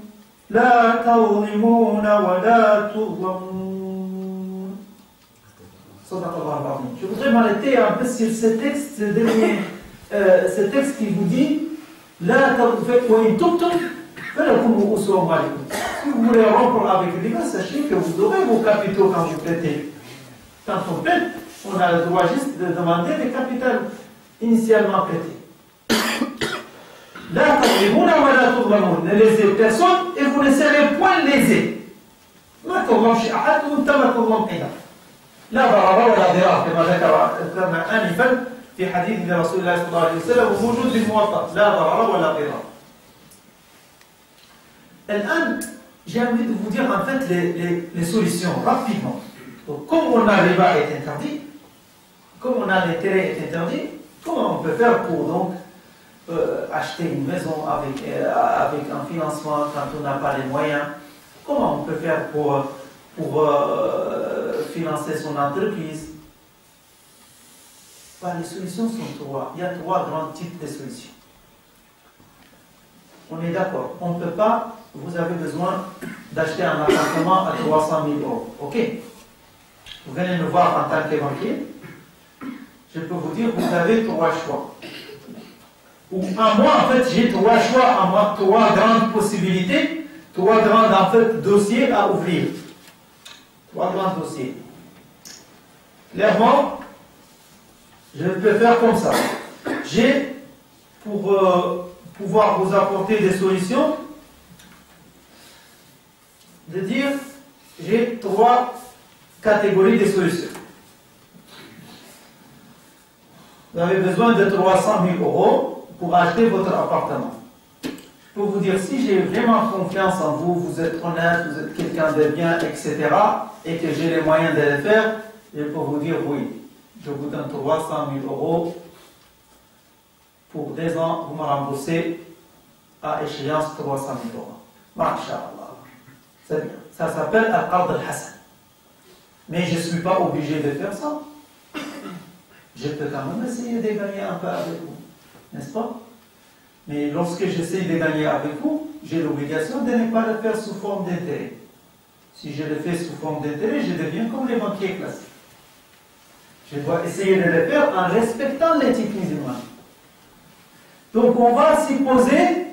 لا تظلمون ولا تظلمون. صدق الله العظيم. Je voudrais m'arrêter un peu sur ce texte, ce texte qui vous dit لا وإن تبتم فلكم رؤوس أموالكم. Si vous voulez rompre avec le riba, sachez que vous aurez vos capitaux quand vous prêtez. Quand on prête, on a le droit juste de demander les capitaux initialement prêtés. لا تظلمون ولا تظلمون. Ne lésez personne et vous ne serez point lésés. ما تظلمش أحد وأنت ما تظلم أحد. لا ضرر ولا ضرار كما ذكرنا آنفا في حديث رسول الله صلى الله عليه وسلم وموجود بالموطأ. لا ضرر ولا ضرار. الآن j'ai envie de vous dire en fait les solutions rapidement. Donc, comme on a le riba est interdit, comme on a l'intérêt est interdit, comment on peut faire pour donc acheter une maison avec un financement quand on n'a pas les moyens? Comment on peut faire pour financer son entreprise? Les solutions sont trois. Il y a trois grands types de solutions. On est d'accord. On ne peut pas, vous avez besoin d'acheter un appartement à 300 000 euros. Ok? Vous venez me voir en tant que banquier. Je peux vous dire, vous avez trois choix. Ou à moi, en fait, j'ai trois choix, à moi, trois grandes possibilités, trois grands, en fait, dossiers à ouvrir. Trois grands dossiers. Clairement, je peux faire comme ça. J'ai, pour pouvoir vous apporter des solutions, de dire, j'ai trois catégories de solutions. Vous avez besoin de 300 000 euros pour acheter votre appartement. Je peux vous dire, si j'ai vraiment confiance en vous, vous êtes honnête, vous êtes quelqu'un de bien, etc., et que j'ai les moyens de le faire, je peux vous dire oui. Je vous donne 300 000 euros pour 2 ans, vous me remboursez à échéance 300 000 euros. Masha'Allah. C'est bien. Ça s'appelle Al-Qard al-Hassan. Mais je ne suis pas obligé de faire ça. Je peux quand même essayer de gagner un peu avec vous, n'est-ce pas? Mais lorsque j'essaie de gagner avec vous, j'ai l'obligation de ne pas le faire sous forme d'intérêt. Si je le fais sous forme d'intérêt, je deviens comme les banquiers classiques. Je dois essayer de le faire en respectant l'éthique musulmane. Donc on va supposer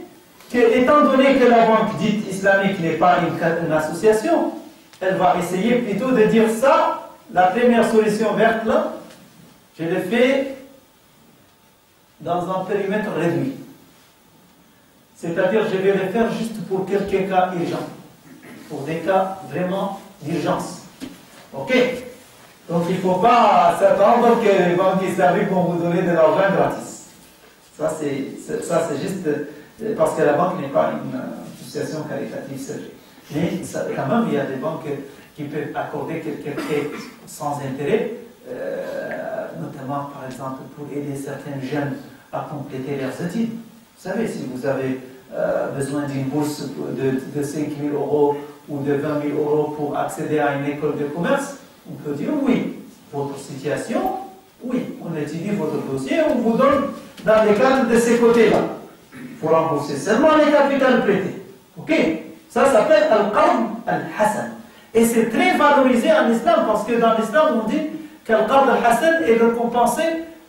que, étant donné que la banque dite islamique n'est pas une association, elle va essayer plutôt de dire ça, la première solution verte là, je l'ai fait dans un périmètre réduit. C'est-à-dire, je vais le faire juste pour quelques cas urgents, pour des cas vraiment d'urgence. Ok? Donc, il ne faut pas s'attendre que les banques islamiques vont vous donner de l'argent gratis. Ça, c'est juste parce que la banque n'est pas une association caritative, c'est vrai. Mais quand même, il y a des banques qui peuvent accorder quelques prêts sans intérêt, notamment, par exemple, pour aider certains jeunes à compléter leurs études. Vous savez, si vous avez besoin d'une bourse de 5 000 € ou de 20 000 € pour accéder à une école de commerce, on peut dire oui. Votre situation, oui. On étudie votre dossier, on vous donne dans les cadres de ces côtés-là. Il faut rembourser seulement les capitales prêtés. Ok? Ça s'appelle Al-Qard Al-Hassan. Et c'est très valorisé en islam parce que dans l'islam, on dit qu'Al-Qard Al-Hassan est récompensé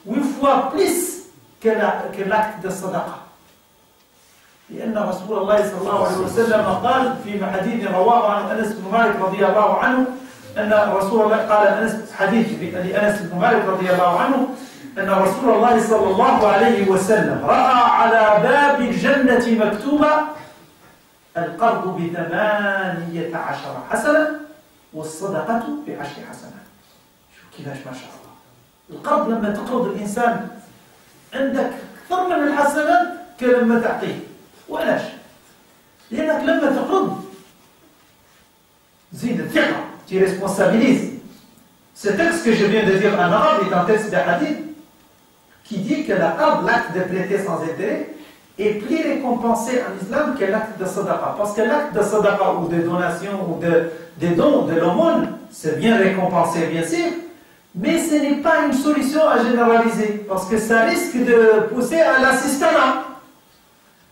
8 fois plus que l'acte de sadaqa. لأن رسول الله صلى الله عليه وسلم قال في حديث رواه عن أنس بن مالك رضي الله عنه أن رسول الله قال حديث لأنس بن مالك رضي الله عنه أن رسول الله صلى الله عليه وسلم رأى على باب الجنة مكتوبة القرض ب18 حسنة والصدقة ب10 حسنات. شو كيفاش ما شاء الله. القرض لما تقرض الإنسان عندك أكثر من الحسنات كلما تعطيه. وعلاش؟ لأنك لما تقرض زيد الثقة. Tu responsabilises. Ce texte que je viens de dire en arabe est un texte de hadith qui dit que l'acte de prêter sans intérêt est plus récompensé en islam que l'acte de sadaqa. Parce que l'acte de sadaqa ou de donation ou de dons, de l'aumône, c'est bien récompensé bien sûr, mais ce n'est pas une solution à généraliser parce que ça risque de pousser à l'assistanat.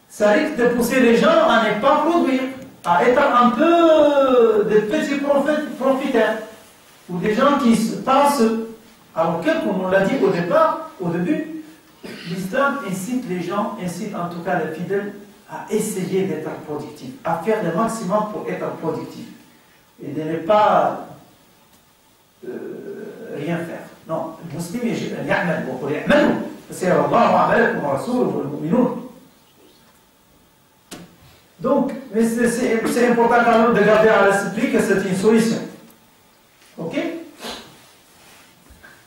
Ça risque de pousser les gens à ne pas produire, à être un peu des petits profiteurs, ou des gens qui pensent, alors que, comme on l'a dit au départ, au début, l'islam incite les gens, incite en tout cas les fidèles, à essayer d'être productifs, à faire le maximum pour être productifs, et de ne pas rien faire. Non, le musulman, il يعمل وقل يعملوا فسيرى الله عملكم ورسوله والمؤمنون. Donc, mais c'est important quand même de garder à l'esprit que c'est une solution. Ok?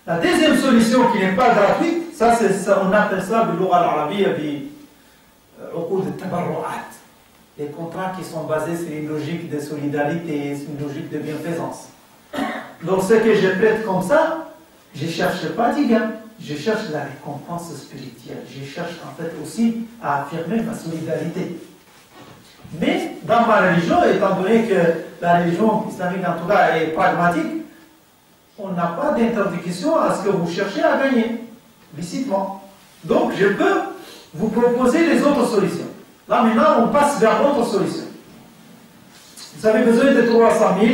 La deuxième solution qui n'est pas gratuite, ça, on appelle ça باللغة العربية بعقود التبرعات. Les contrats qui sont basés sur une logique de solidarité, sur une logique de bienfaisance. Donc, ce que je prête comme ça, je ne cherche pas du gain, je cherche la récompense spirituelle. Je cherche en fait aussi à affirmer ma solidarité. Mais dans ma religion, étant donné que la religion islamique en tout cas est pragmatique, on n'a pas d'interdiction à ce que vous cherchez à gagner, licitement. Donc je peux vous proposer les autres solutions. Là maintenant, on passe vers l'autre solution. Vous avez besoin de 300 000.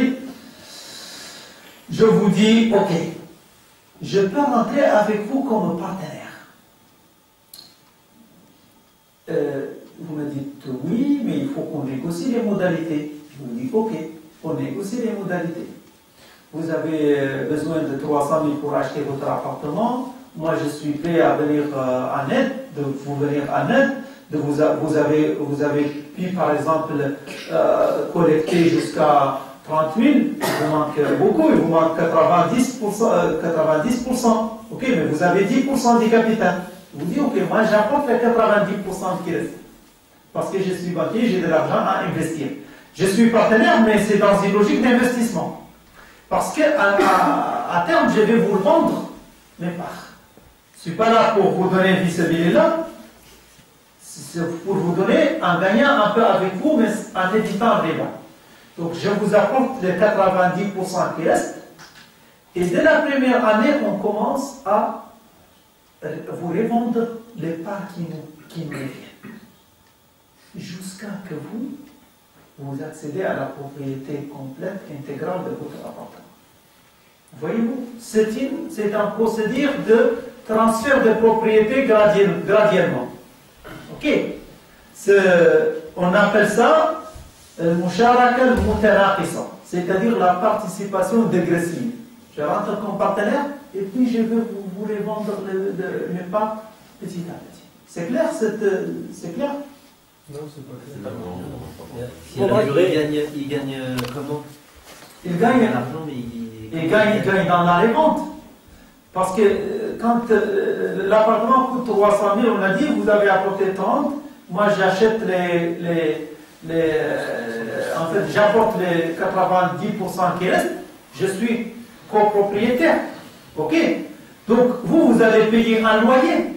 Je vous dis, ok, je peux rentrer avec vous comme partenaire. Vous me dites oui, mais il faut qu'on négocie les modalités. Je vous dis ok, on négocie les modalités. Vous avez besoin de 300 000 pour acheter votre appartement. Moi, je suis prêt à venir en aide, de vous venir en aide. Vous avez pu, par exemple, collecter jusqu'à 30 000. Il vous manque beaucoup, il vous manque 90%. Ok, mais vous avez 10% du capital. Vous dites, ok, moi j'apporte les 90% qui restent. Parce que je suis banquier, j'ai de l'argent à investir. Je suis partenaire, mais c'est dans une logique d'investissement. Parce qu'à terme, je vais vous le vendre mes parts. Je ne suis pas là pour vous donner vice-là, c'est pour vous donner en gagnant un peu avec vous, mais en évitant les bas. Donc je vous apporte les 90% qui restent. Et dès la première année, on commence à vous revendre les parts qui nous reviennent. Jusqu'à que vous accédez à la propriété complète, intégrale de votre appartement. Voyez-vous, c'est un procédé de transfert de propriété graduellement. Ok? On appelle ça المشاركة المتناقصة, c'est-à-dire la participation dégressive. Je rentre comme partenaire et puis je vais vous les vendre mes parts petit à petit. C'est clair c'est clair? Non, c'est pas clair. Si à la durée, il gagne comment? Il gagne l'argent, mais il gagne dans la revente. Parce que quand l'appartement coûte 300 000, on a dit vous avez apporté 30, moi j'achète en fait j'apporte les 90% qui restent, je suis copropriétaire. Ok? Donc vous allez payer un loyer.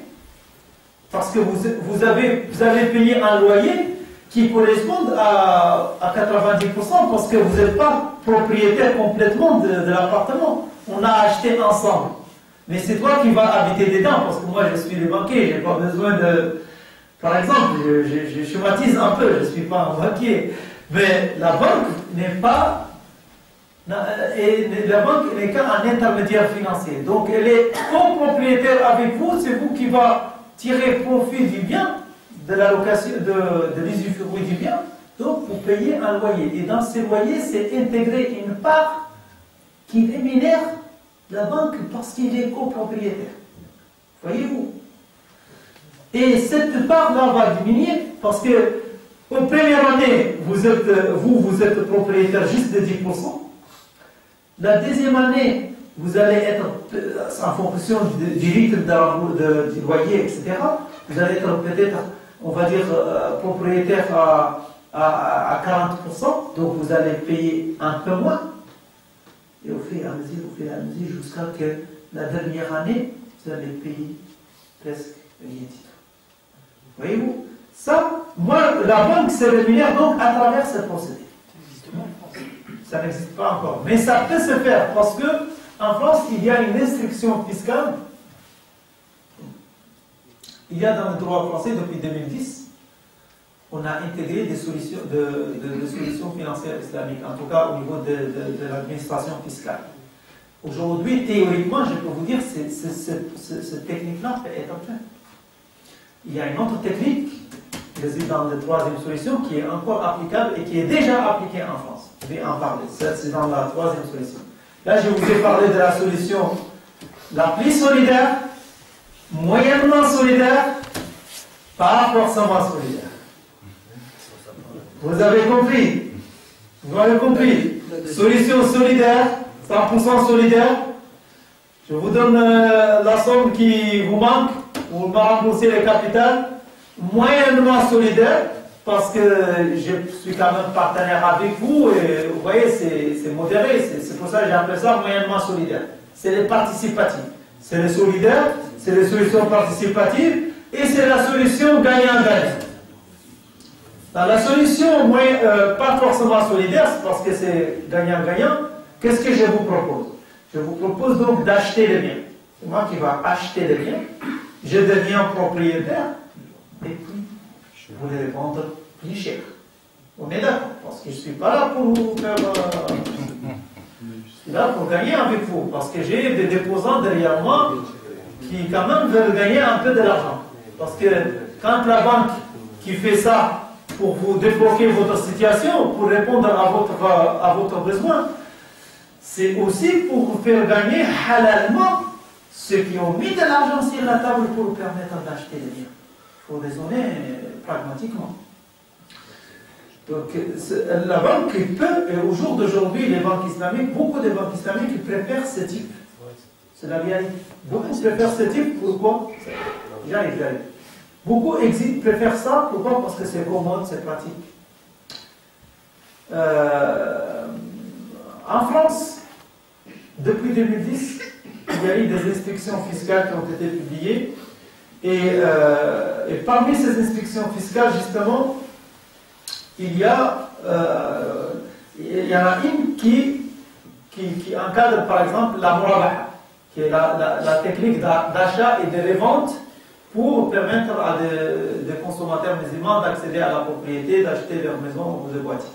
Parce que vous allez payer un loyer qui correspond à 90% parce que vous n'êtes pas propriétaire complètement de l'appartement. On a acheté ensemble. Mais c'est toi qui vas habiter dedans parce que moi je suis le banquier, je n'ai pas besoin de... Par exemple, je schématise un peu, je ne suis pas un banquier. Mais la banque n'est pas... La banque n'est qu'un intermédiaire financier. Donc elle est copropriétaire avec vous, c'est vous qui va tirer profit du bien, de la location, de l'usufruit du bien. Donc vous payez un loyer. Et dans ces loyers, c'est intégré une part qui rémunère la banque parce qu'il est copropriétaire. Voyez-vous? Et cette part-là va diminuer parce que aux premières années, vous êtes propriétaire juste de 10%. La deuxième année, vous allez être, en fonction du rythme du loyer, etc., vous allez être peut-être, on va dire, propriétaire à 40%, donc vous allez payer un peu moins. Et au fur et à mesure, jusqu'à que la dernière année, vous allez payer presque rien du tout. Voyez-vous? Ça, moi, la banque se rémunère donc à travers ce procédé. Ça n'existe pas encore. Mais ça peut se faire parce que en France, il y a une instruction fiscale. Il y a dans le droit français depuis 2010, on a intégré des solutions, de solutions financières islamiques, en tout cas au niveau de l'administration fiscale. Aujourd'hui, théoriquement, je peux vous dire que cette technique-là peut être faite. Il y a une autre technique qui réside dans la troisième solution qui est encore applicable et qui est déjà appliquée en France. Je vais en parler. C'est dans la troisième solution. Là, je vous ai parlé de la solution la plus solidaire, moyennement solidaire, pas forcément solidaire. Vous avez compris? Vous avez compris? Solution solidaire, 100% solidaire. Je vous donne la somme qui vous manque, vous me remboursez le capital. Moyennement solidaire, parce que je suis quand même partenaire avec vous, et vous voyez, c'est modéré, c'est pour ça que j'appelle ça moyennement solidaire. C'est les participatifs. C'est les solidaires, c'est les solutions participatives, et c'est la solution gagnant-gagnant. Dans la solution pas forcément solidaire, parce que c'est gagnant-gagnant, qu'est-ce que je vous propose? Je vous propose donc d'acheter les biens. C'est moi qui vais acheter les biens, je deviens propriétaire, et puis je vais les vendre plus cher. On est d'accord, parce que je ne suis pas là pour vous faire... je suis là pour gagner avec vous, parce que j'ai des déposants derrière moi qui quand même veulent gagner un peu de l'argent. Parce que quand la banque qui fait ça pour vous débloquer votre situation, pour répondre à votre besoin, c'est aussi pour vous faire gagner halalement ceux qui ont mis de l'argent sur la table pour vous permettre d'acheter des biens. Il faut raisonner pragmatiquement. Donc, la banque peut, et au jour d'aujourd'hui, les banques islamiques, beaucoup de banques islamiques préfèrent ce type. C'est la réalité. Beaucoup préfèrent ce type, pourquoi? J'arrive. Beaucoup préfèrent ça, pourquoi? Parce que c'est commode, c'est pratique. En France, depuis 2010, il y a eu des instructions fiscales qui ont été publiées. Et parmi ces instructions fiscales, justement, il y en a une qui encadre, par exemple, la murabaha, qui est la technique d'achat et de revente pour permettre à des consommateurs musulmans d'accéder à la propriété, d'acheter leur maison ou de voiture.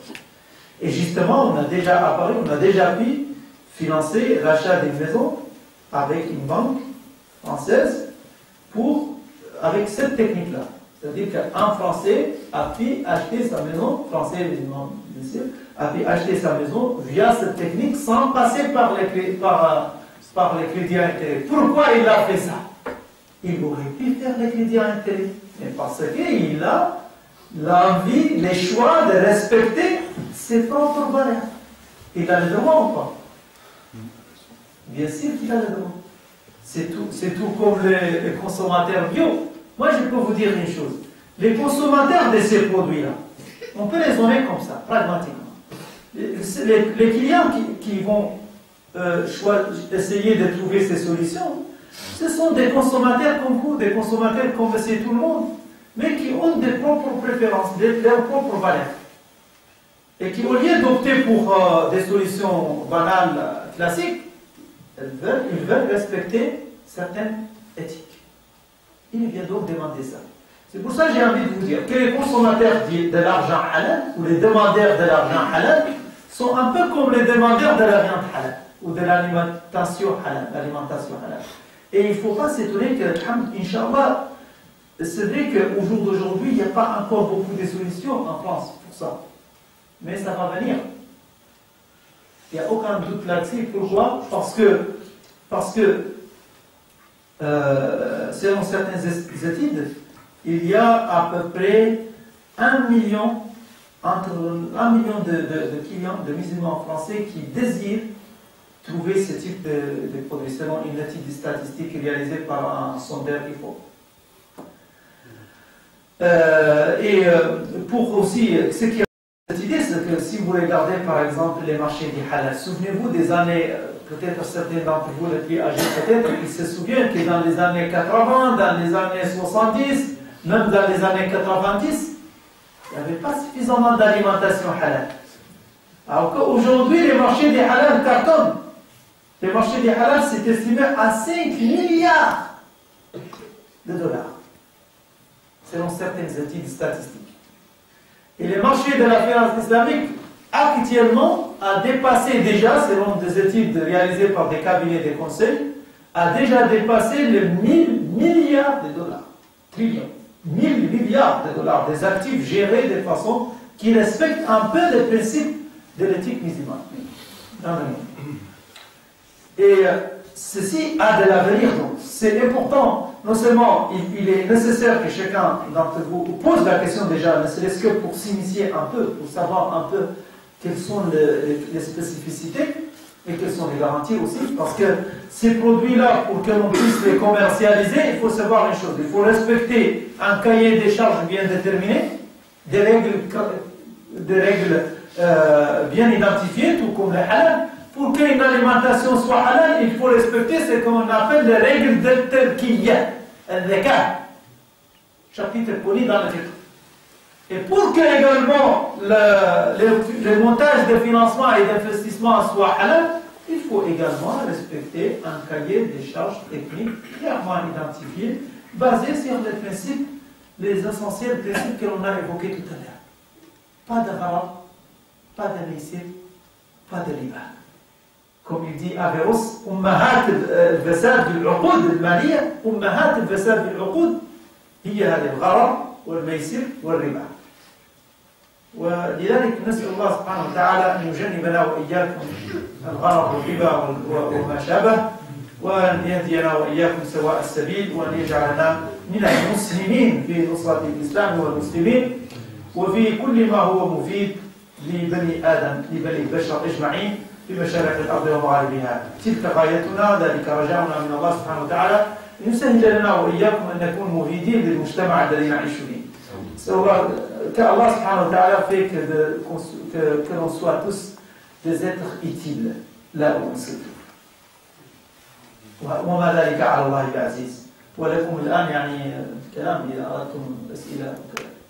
Et justement, on a déjà pu financer l'achat d'une maison avec une banque française avec cette technique-là. C'est-à-dire qu'un Français a pu acheter sa maison, Français musulman, bien sûr, a pu acheter sa maison via cette technique sans passer par les crédits à intérêt. Pourquoi il a fait ça? Il aurait pu faire les crédits à intérêt, mais parce qu'il a l'envie, les choix de respecter ses propres valeurs. Il a le droit ou pas? Bien sûr qu'il a le droit. C'est tout comme les consommateurs bio. Moi, je peux vous dire une chose. Les consommateurs de ces produits-là, on peut raisonner comme ça, pragmatiquement. Les clients qui vont essayer de trouver ces solutions, ce sont des consommateurs comme vous, des consommateurs comme c'est tout le monde, mais qui ont des propres préférences, leurs propres valeurs. Et qui, au lieu d'opter pour des solutions banales, classiques, ils veulent respecter certaines éthiques. Il vient donc demander ça. C'est pour ça que j'ai envie de vous dire que les consommateurs de l'argent halal ou les demandeurs de l'argent halal sont un peu comme les demandeurs de la viande halal ou de l'alimentation halal. Et il ne faut pas s'étonner que, Inch'Allah, c'est vrai qu'au jour d'aujourd'hui, il n'y a pas encore beaucoup de solutions en France pour ça. Mais ça va venir. Il n'y a aucun doute là-dessus. Pourquoi? Parce que selon certaines études, il y a à peu près 1 million de clients, de musulmans français qui désirent trouver ce type de produit, selon une étude statistique réalisée par un sondeur IFO. Pour aussi, ce qui a cette idée, c'est que si vous regardez par exemple les marchés du halal, souvenez-vous des années, peut-être certains d'entre vous les plus âgés peut-être, ils se souviennent que dans les années 80, dans les années 70, même dans les années 90, il n'y avait pas suffisamment d'alimentation halal. Alors qu'aujourd'hui, les marchés des halal cartonnent. Les marchés des halal, c'est estimé à 5 milliards de dollars, selon certaines études statistiques. Et les marchés de la finance islamique, actuellement, a dépassé déjà, selon des études réalisées par des cabinets de conseil, a déjà dépassé les 1000 milliards de dollars. Trillions. 1000 milliards de dollars des actifs gérés de façon qui respectent un peu les principes de l'éthique musulmane dans le monde. Et ceci a de l'avenir, donc c'est important. Non seulement il est nécessaire que chacun d'entre vous pose la question déjà, ne serait-ce que pour s'initier un peu, pour savoir un peu quelles sont les spécificités et quelles sont les garanties aussi, parce que ces produits-là, pour que l'on puisse les commercialiser, il faut savoir une chose, il faut respecter un cahier des charges bien déterminé, des règles bien identifiées, tout comme le halal. Pour qu'une alimentation soit halal, il faut respecter ce qu'on appelle les règles de Turquie, al-Zakat, chapitre connu dans le titre. Et pour que également le montage de financement et d'investissement soit halal, il faut également respecter un cahier des charges techniques clairement identifié, basé sur les principes, les essentiels principes que l'on a évoqués tout à l'heure. Pas de haram, pas de maïsir, pas de riba. Comme il dit Averroès, أمهات الفساد في العقود المالية أمهات الفساد في العقود هي هذه الغرر والميسر والربا. ولذلك نسأل الله سبحانه وتعالى أن يجنبنا وإياكم الغرر والربا وما شابه، وأن يهدينا وإياكم سواء السبيل، وأن يجعلنا من المسلمين في نصرة الإسلام والمسلمين وفي كل ما هو مفيد لبني آدم، لبني البشر أجمعين في مشارق الأرض ومغاربها. تلك غايتنا، ذلك رجاؤنا من الله سبحانه وتعالى أن يسهل لنا وإياكم أن نكون مفيدين للمجتمع الذي نعيش فيه. Qu'Allah subhanahu wa ta'ala fait que l'on soit tous des êtres utiles là où on se trouve. وما ذلك على الله بعزيز. ولكم الآن يعني كلام إذا أردتم أسئلة.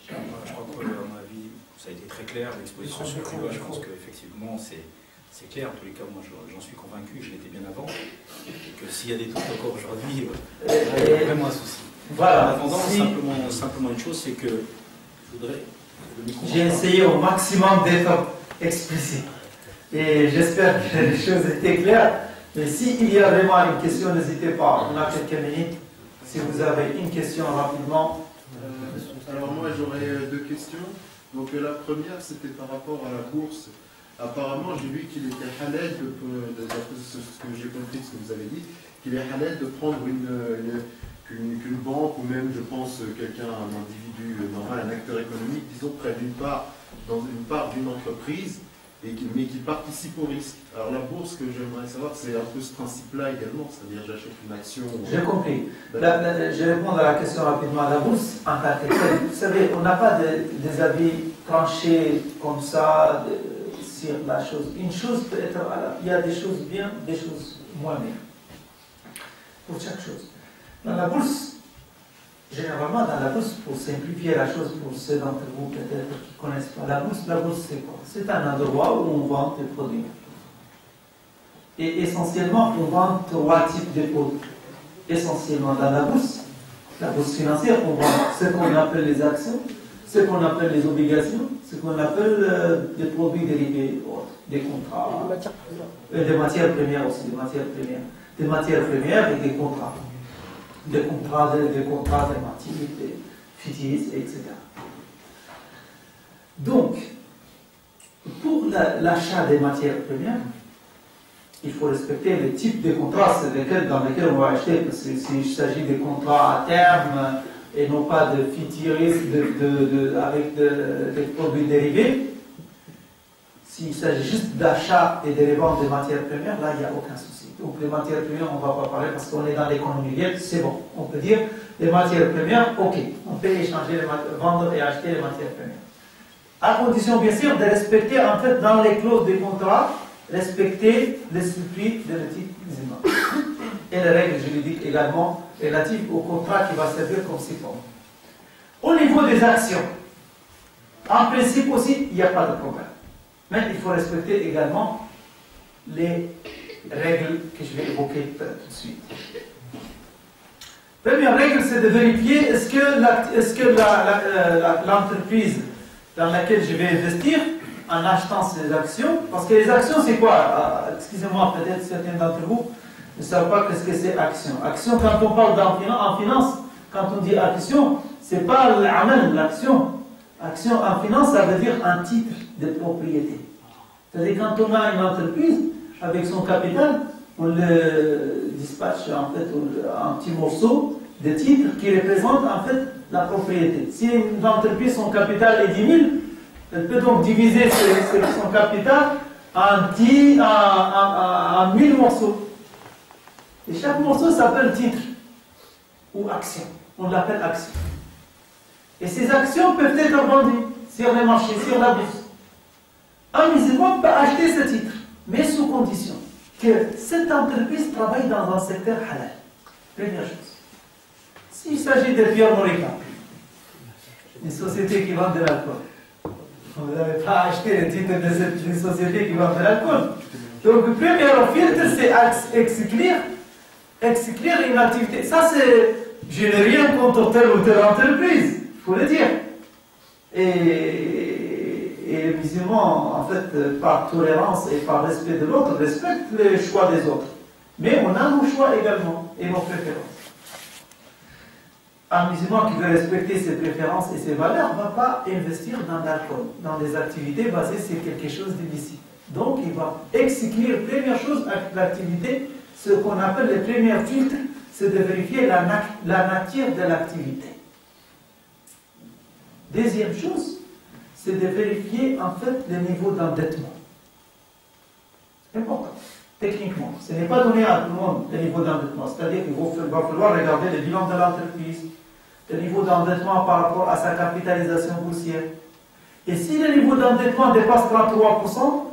Je crois que, à mon avis, ça a été très clair, l'exposition sur le riba. Je pense qu'effectivement, c'est clair. En tous les cas, moi, j'en suis convaincu, je l'étais bien avant. Et que s'il y a des doutes encore aujourd'hui, il y a vraiment un souci. Voilà. En attendant, simplement une chose, c'est que je voudrais... J'ai essayé au maximum d'être explicite. Et j'espère que les choses étaient claires. Mais s'il y a vraiment une question, n'hésitez pas. On a quelques minutes. Si vous avez une question rapidement, Alors moi j'aurais deux questions. Donc la première c'était par rapport à la bourse. Apparemment j'ai vu qu'il était halal, d'après ce que j'ai compris de ce que vous avez dit, qu'il est halal de prendre qu'une banque ou même je pense quelqu'un, un individu normal, un acteur économique, disons près dans une part d'une entreprise, mais qui participe au risque. Alors la bourse, que j'aimerais savoir, c'est un peu ce principe-là également, c'est-à-dire j'achète une action. J'ai compris. Je réponds à la question rapidement. La bourse, en tant que telle, vous savez, on n'a pas des avis tranchés comme ça sur la chose. Une chose peut être, il y a des choses bien, des choses moins bien. Pour chaque chose. Dans la bourse, généralement, dans la bourse, pour simplifier la chose pour ceux d'entre vous peut-être qui ne connaissent pas la bourse c'est quoi? C'est un endroit où on vend des produits. Et essentiellement, on vend trois types de produits. Essentiellement dans la bourse financière, on vend ce qu'on appelle les actions, ce qu'on appelle les obligations, ce qu'on appelle des produits dérivés, des contrats, des matières premières aussi, des matières premières et des contrats. Des contrats thématiques, des FITIS, etc. Donc, pour l'achat des matières premières, il faut respecter les types de contrats dans lesquels on va acheter, parce que s'il s'agit de contrats à terme et non pas de FITIS avec des produits dérivés, s'il s'agit juste d'achat et de revente des matières premières, là, il n'y a aucun souci. Donc les matières premières, on ne va pas parler parce qu'on est dans l'économie libre, c'est bon. On peut dire les matières premières, ok, on peut échanger, vendre et acheter les matières premières. À condition, bien sûr, de respecter, en fait, dans les clauses des contrats, respecter l'esprit de l'éthique musulmane. Et les règles juridiques également relatives au contrat qui va servir comme support. Au niveau des actions, en principe aussi, il n'y a pas de problème. Mais il faut respecter également les règles que je vais évoquer tout de suite. Première règle, c'est de vérifier est-ce que l'entreprise dans laquelle je vais investir, en achetant ces actions, parce que les actions, c'est quoi? Excusez-moi, peut-être certains d'entre vous ne savent pas ce que c'est action. Action, quand on parle en finance, quand on dit action, c'est pas l'action. Action en finance, ça veut dire un titre de propriété. C'est-à-dire quand on a une entreprise, avec son capital, on le dispatche en fait un petit morceau de titres qui représente en fait la propriété. Si une entreprise, son capital est 10 000, elle peut donc diviser son capital en 1000 morceaux. Et chaque morceau s'appelle titre ou action. On l'appelle action. Et ces actions peuvent être vendues sur les marchés, sur la bourse. Un musulman peut acheter ce titre, mais sous condition que cette entreprise travaille dans un secteur halal. Première chose. S'il s'agit de Pierre Morica, une société qui vend de l'alcool, vous n'avez pas acheté le titre de cette société qui vend de l'alcool. Donc, le premier filtre, c'est exclure une activité. Ça, c'est. Je n'ai rien contre telle ou telle entreprise, il faut le dire. Et les musulmans, en fait, par tolérance et par respect de l'autre, respectent les choix des autres. Mais on a nos choix également et nos préférences. Un musulman qui veut respecter ses préférences et ses valeurs ne va pas investir dans l'alcool, dans des activités basées sur quelque chose d'illicite. Donc, il va exclure, première chose, l'activité, ce qu'on appelle les premiers filtres, c'est de vérifier la nature de l'activité. Deuxième chose, c'est de vérifier en fait le niveau d'endettement. C'est important, techniquement. Ce n'est pas donné à tout le monde le niveau d'endettement. C'est-à-dire qu'il va falloir regarder le bilan de l'entreprise, le niveau d'endettement par rapport à sa capitalisation boursière. Et si le niveau d'endettement dépasse 33%,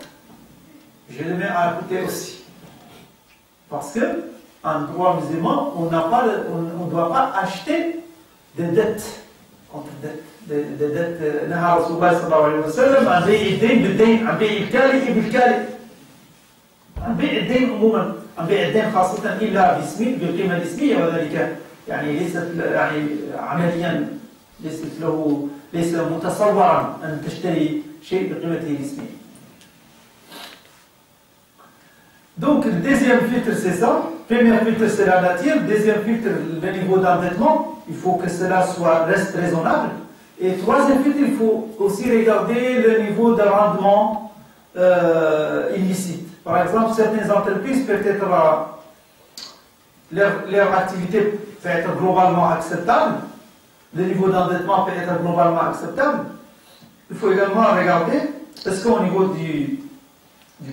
je le mets à côté aussi. Parce que, en droit musulman, on ne doit pas acheter des dettes contre dettes. Des dettes. Naha Rasulullah sallallahu alayhi wa sallam, an bay'i dayn bid-dayn, an bay'i al-kali bil-kali. An bay'i al-dayn umuman, an bay'i al-dayn khasatan illa bismi, bil-qima al-ismiyya wa dhalika. يعني ليست يعني عمليا ليس متصورا ان تشتري شيء بقيمته الاسميه. Donc le deuxième filtre c'est ça. Premier filtre, c'est la nature. Deuxième filtre, le niveau d'endettement. Il faut que cela reste raisonnable. Et troisième filtre, il faut aussi regarder le niveau de rendement illicite. Par exemple, certaines entreprises, peut-être leur activité peut être globalement acceptable, le niveau d'endettement peut être globalement acceptable. Il faut également regarder, est-ce qu'au niveau du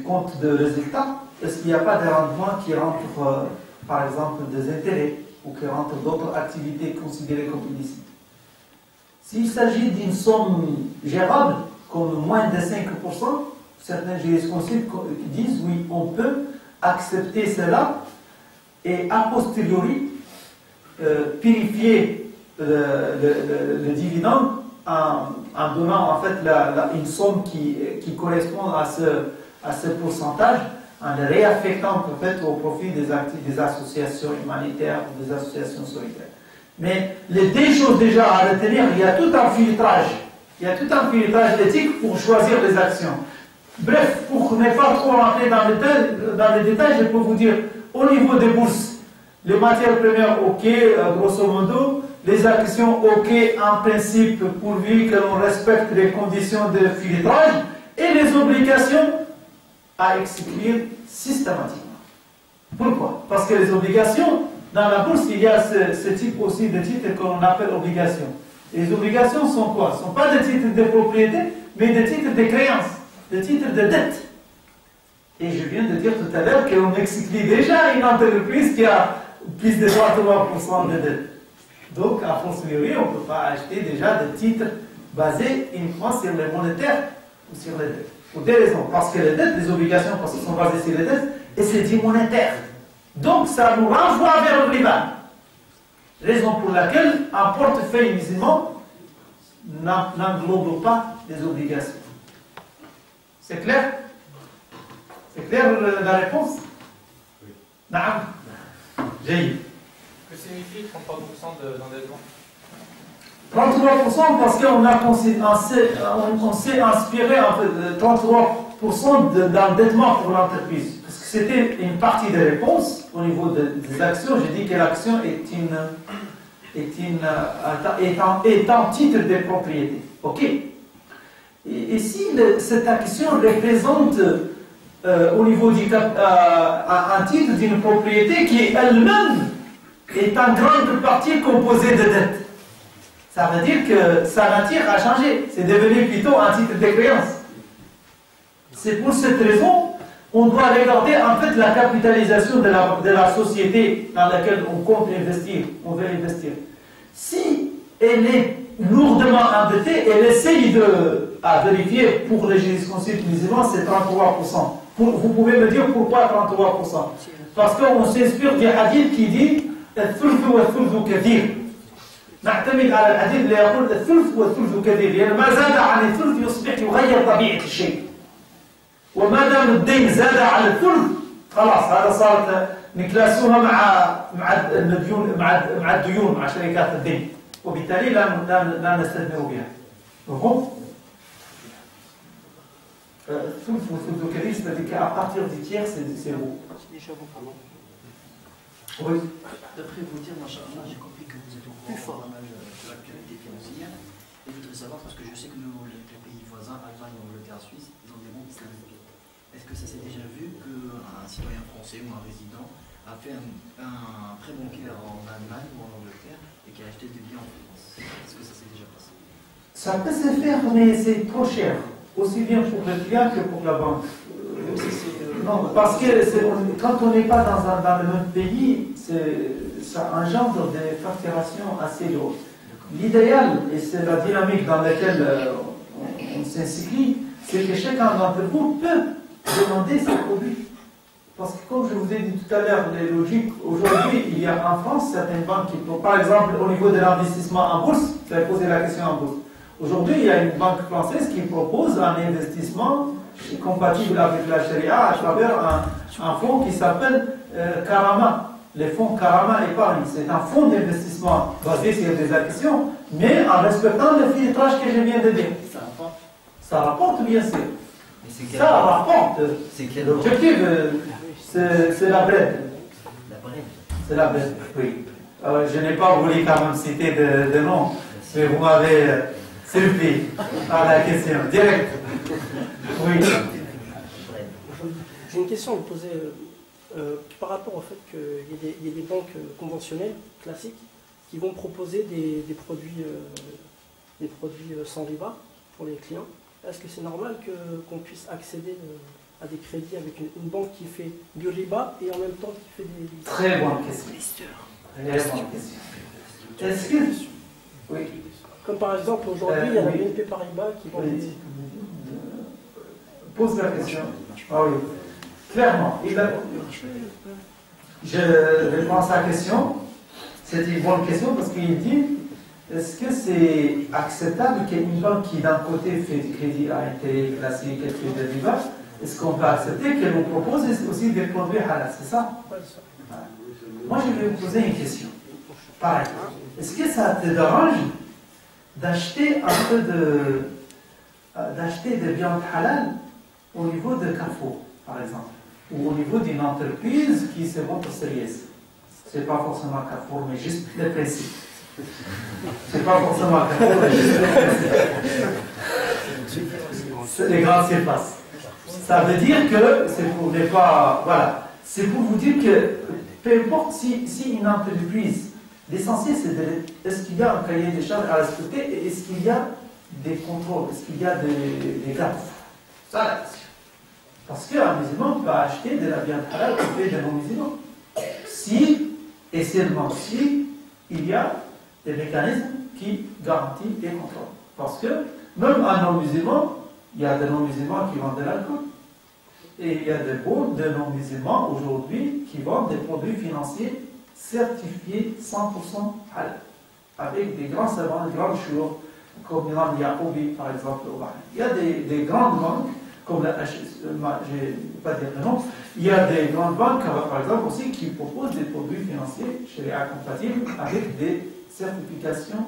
compte de résultat, est-ce qu'il n'y a pas des rendements qui rentrent, par exemple, des intérêts ou qui rentrent d'autres activités considérées comme illicites. S'il s'agit d'une somme gérable, comme moins de 5%, certains jurisconsultes disent oui, on peut accepter cela et a posteriori purifier le dividende en donnant en fait une somme qui correspond à ce pourcentage, en le réaffectant en fait au profit des associations humanitaires ou des associations solidaires. Mais les deux choses déjà à retenir, il y a tout un filtrage. Il y a tout un filtrage d'éthique pour choisir les actions. Bref, pour ne pas trop rentrer dans les détails, je peux vous dire, au niveau des bourses, les matières premières, ok, grosso modo, les actions, ok, en principe, pourvu que l'on respecte les conditions de filtrage, et les obligations à exclure systématiquement. Pourquoi? Parce que les obligations, dans la bourse, il y a ce type aussi de titres que l'on appelle obligations. Et les obligations sont quoi? Ce ne sont pas des titres de propriété, mais des titres de créance, des titres de dette. Et je viens de dire tout à l'heure qu'on exclut déjà une entreprise qui a plus de 33% de dette. Donc, a fortiori, on ne peut pas acheter déjà des titres basés uniquement sur les monétaires ou sur les dettes. Pour des raisons. Parce que les dettes, les obligations, parce qu'elles sont basées sur les dettes, et c'est dit monétaire. Donc, ça nous renvoie vers le riba. Raison pour laquelle un portefeuille musulman n'englobe pas les obligations. C'est clair? C'est clair la réponse? Oui. Naam. J'ai. Que signifie 33% d'endettement? 33% parce qu'on s'est inspiré en fait, de 33% d'endettement pour l'entreprise. Parce que c'était une partie des réponses au niveau des actions. J'ai dit que l'action est un titre de propriété. Ok? Et si cette action représente au niveau du un titre d'une propriété qui elle-même est en grande partie composée de dettes, ça veut dire que sa nature a changé. C'est devenu plutôt un titre de créance. C'est pour cette raison on doit regarder en fait la capitalisation de la société dans laquelle on compte investir, on veut investir. Si elle est lourdement endettée, elle essaye à vérifier pour les jurisconsultes musulmans, c'est 33%. Vous pouvez me dire pourquoi 33%? Parce qu'on s'inspire du hadith qui dit الثلث والثلث كثير. نعتمد على الحديث اللي يقول الثلث والثلث كثير، لأن ما زاد عن الثلث يصبح يغير طبيعة الشيء. وما دام الدين زاد على الثلث خلاص هذا صارت نكلاسوها مع الديون مع شركات الدين، وبالتالي لا نستثمر بها. مفهوم؟ الثلث والثلث كثير c'est-à-dire qu'à partir du tiers c'est bon. Oui. D'après vous dire, machallah, j'ai compris que vous êtes au plus fort de l'actualité financière. Et je voudrais savoir, parce que je sais que les pays voisins, Allemagne, Angleterre, Suisse, ils ont des banques islamiques. Est-ce que ça s'est déjà vu qu'un citoyen français ou un résident a fait un prêt bancaire en Allemagne ou en Angleterre et qui a acheté des biens en France? Est-ce que ça s'est déjà passé? Ça peut se faire, mais c'est trop cher. Aussi bien pour le client que pour la banque. Non, parce que quand on n'est pas dans le même pays, ça engendre des facturations assez lourdes. L'idéal, et c'est la dynamique dans laquelle on s'inscrit, c'est que chacun d'entre vous peut demander ses produits. Parce que comme je vous ai dit tout à l'heure, les logiques, aujourd'hui, il y a en France certaines banques qui, par exemple, au niveau de l'investissement en bourse, vous avez posé la question en bourse. Aujourd'hui, il y a une banque française qui propose un investissement compatible avec la Sharia à travers un fonds qui s'appelle Karama. Les fonds Karama Épargne. C'est un fonds d'investissement basé sur des actions, mais en respectant le filtrage que je viens de dire. Ça rapporte? Ça rapporte, bien sûr. Ça rapporte. C'est quel L'objectif, c'est la brève. La brève. C'est la BNP, oui. Je n'ai pas voulu quand même citer de nom, mais vous m'avez surpris par la question. Direct. Oui. J'ai une question à vous poser par rapport au fait qu'il y ait des banques conventionnelles, classiques, qui vont proposer des produits sans riba pour les clients. Est-ce que c'est normal qu'on puisse accéder à des crédits avec une banque qui fait du riba et en même temps qui fait des... Très bonne question. Très bonne question. Est-ce que... Oui. Comme par exemple, aujourd'hui, il y a la BNP Paribas qui vend des... Pose la question. Ah oui. Clairement. Je réponds à sa question. C'est une bonne question parce qu'il dit est-ce que c'est acceptable qu'une banque qui d'un côté fait du crédit à intérêt classique et fait de riba, est-ce qu'on peut accepter qu'elle nous propose aussi des produits halal? C'est ça? Moi je vais vous poser une question. Pareil. Est-ce que ça te dérange d'acheter un peu d'acheter des viandes halal au niveau de Carrefour, par exemple, ou au niveau d'une entreprise qui se vend au CIS? C'est pas forcément Carrefour, mais juste le principe. C'est pas forcément Carrefour, mais juste le principe. C'est les grandes surfaces. Ça veut dire que c'est pour ne pas. Voilà. C'est pour vous dire que peu importe si une entreprise, l'essentiel c'est est-ce qu'il y a un cahier des charges à respecter et est-ce qu'il y a des contrôles, est-ce qu'il y a des gardes. Ça la question. Parce qu'un musulman peut acheter de la viande halal au fait de non-musulmans. Si, et seulement si, il y a des mécanismes qui garantissent et contrôlent. Parce que même un non-musulman, il y a des non-musulmans qui vendent de l'alcool. Et il y a des non-musulmans aujourd'hui qui vendent des produits financiers certifiés 100% halal. Avec des grands savants, des grandes choses, comme l'imam Yaqoubi par exemple au Bahreïn. Il y a des grandes banques, comme la je ne vais pas dire le nom, il y a des grandes banques, par exemple, aussi, qui proposent des produits financiers sharia compatibles avec des certifications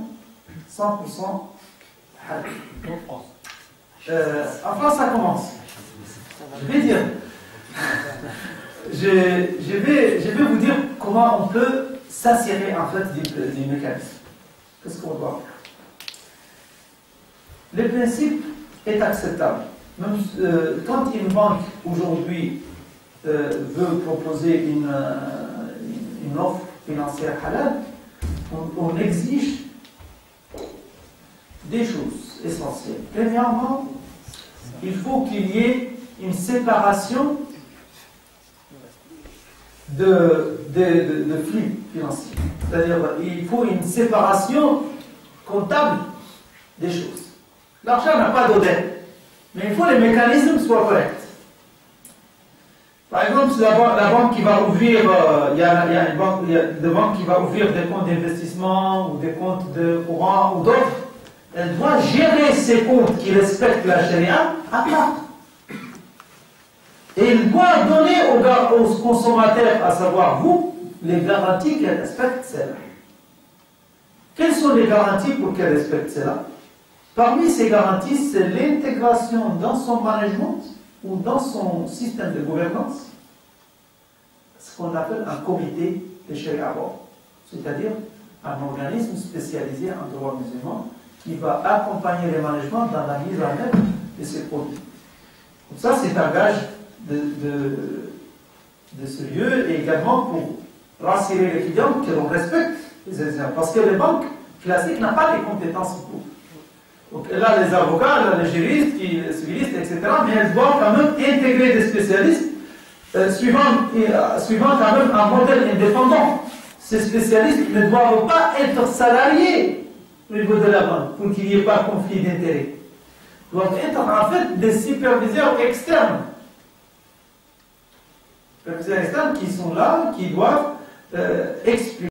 100% halal. En France, ça commence. Je vais dire. Je vais vous dire comment on peut s'assurer en fait du mécanisme. Qu'est-ce qu'on doit faire? Le principe est acceptable. Même quand une banque aujourd'hui veut proposer une offre financière halal, on exige des choses essentielles. Premièrement, il faut qu'il y ait une séparation de flux financiers. C'est-à-dire il faut une séparation comptable des choses. L'argent n'a pas d'odeur, mais il faut que les mécanismes soient corrects. Par exemple, la banque qui va ouvrir, il y a des banques qui va ouvrir des comptes d'investissement ou des comptes de courant ou d'autres, elle doit gérer ses comptes qui respectent la charia à part. Et il doit donner aux consommateurs, à savoir vous, les garanties qu'elle respecte cela. Quelles sont les garanties pour qu'elle respecte cela? Parmi ces garanties, c'est l'intégration dans son management ou dans son système de gouvernance, ce qu'on appelle un comité de sharia law, c'est-à-dire un organisme spécialisé en droit musulman qui va accompagner les managements dans la mise en œuvre de ces produits. Donc ça, c'est un gage de sérieux et également pour rassurer les clients que l'on respecte les exigences. Parce que les banques classiques n'ont pas les compétences pour. Donc là, les avocats, là, les juristes, les civilistes, etc., mais elles doivent quand même intégrer des spécialistes suivant quand même un modèle indépendant. Ces spécialistes ne doivent pas être salariés au niveau de la banque pour qu'il n'y ait pas de conflit d'intérêts. Ils doivent être en fait des superviseurs externes. Superviseurs externes qui sont là, qui doivent expliquer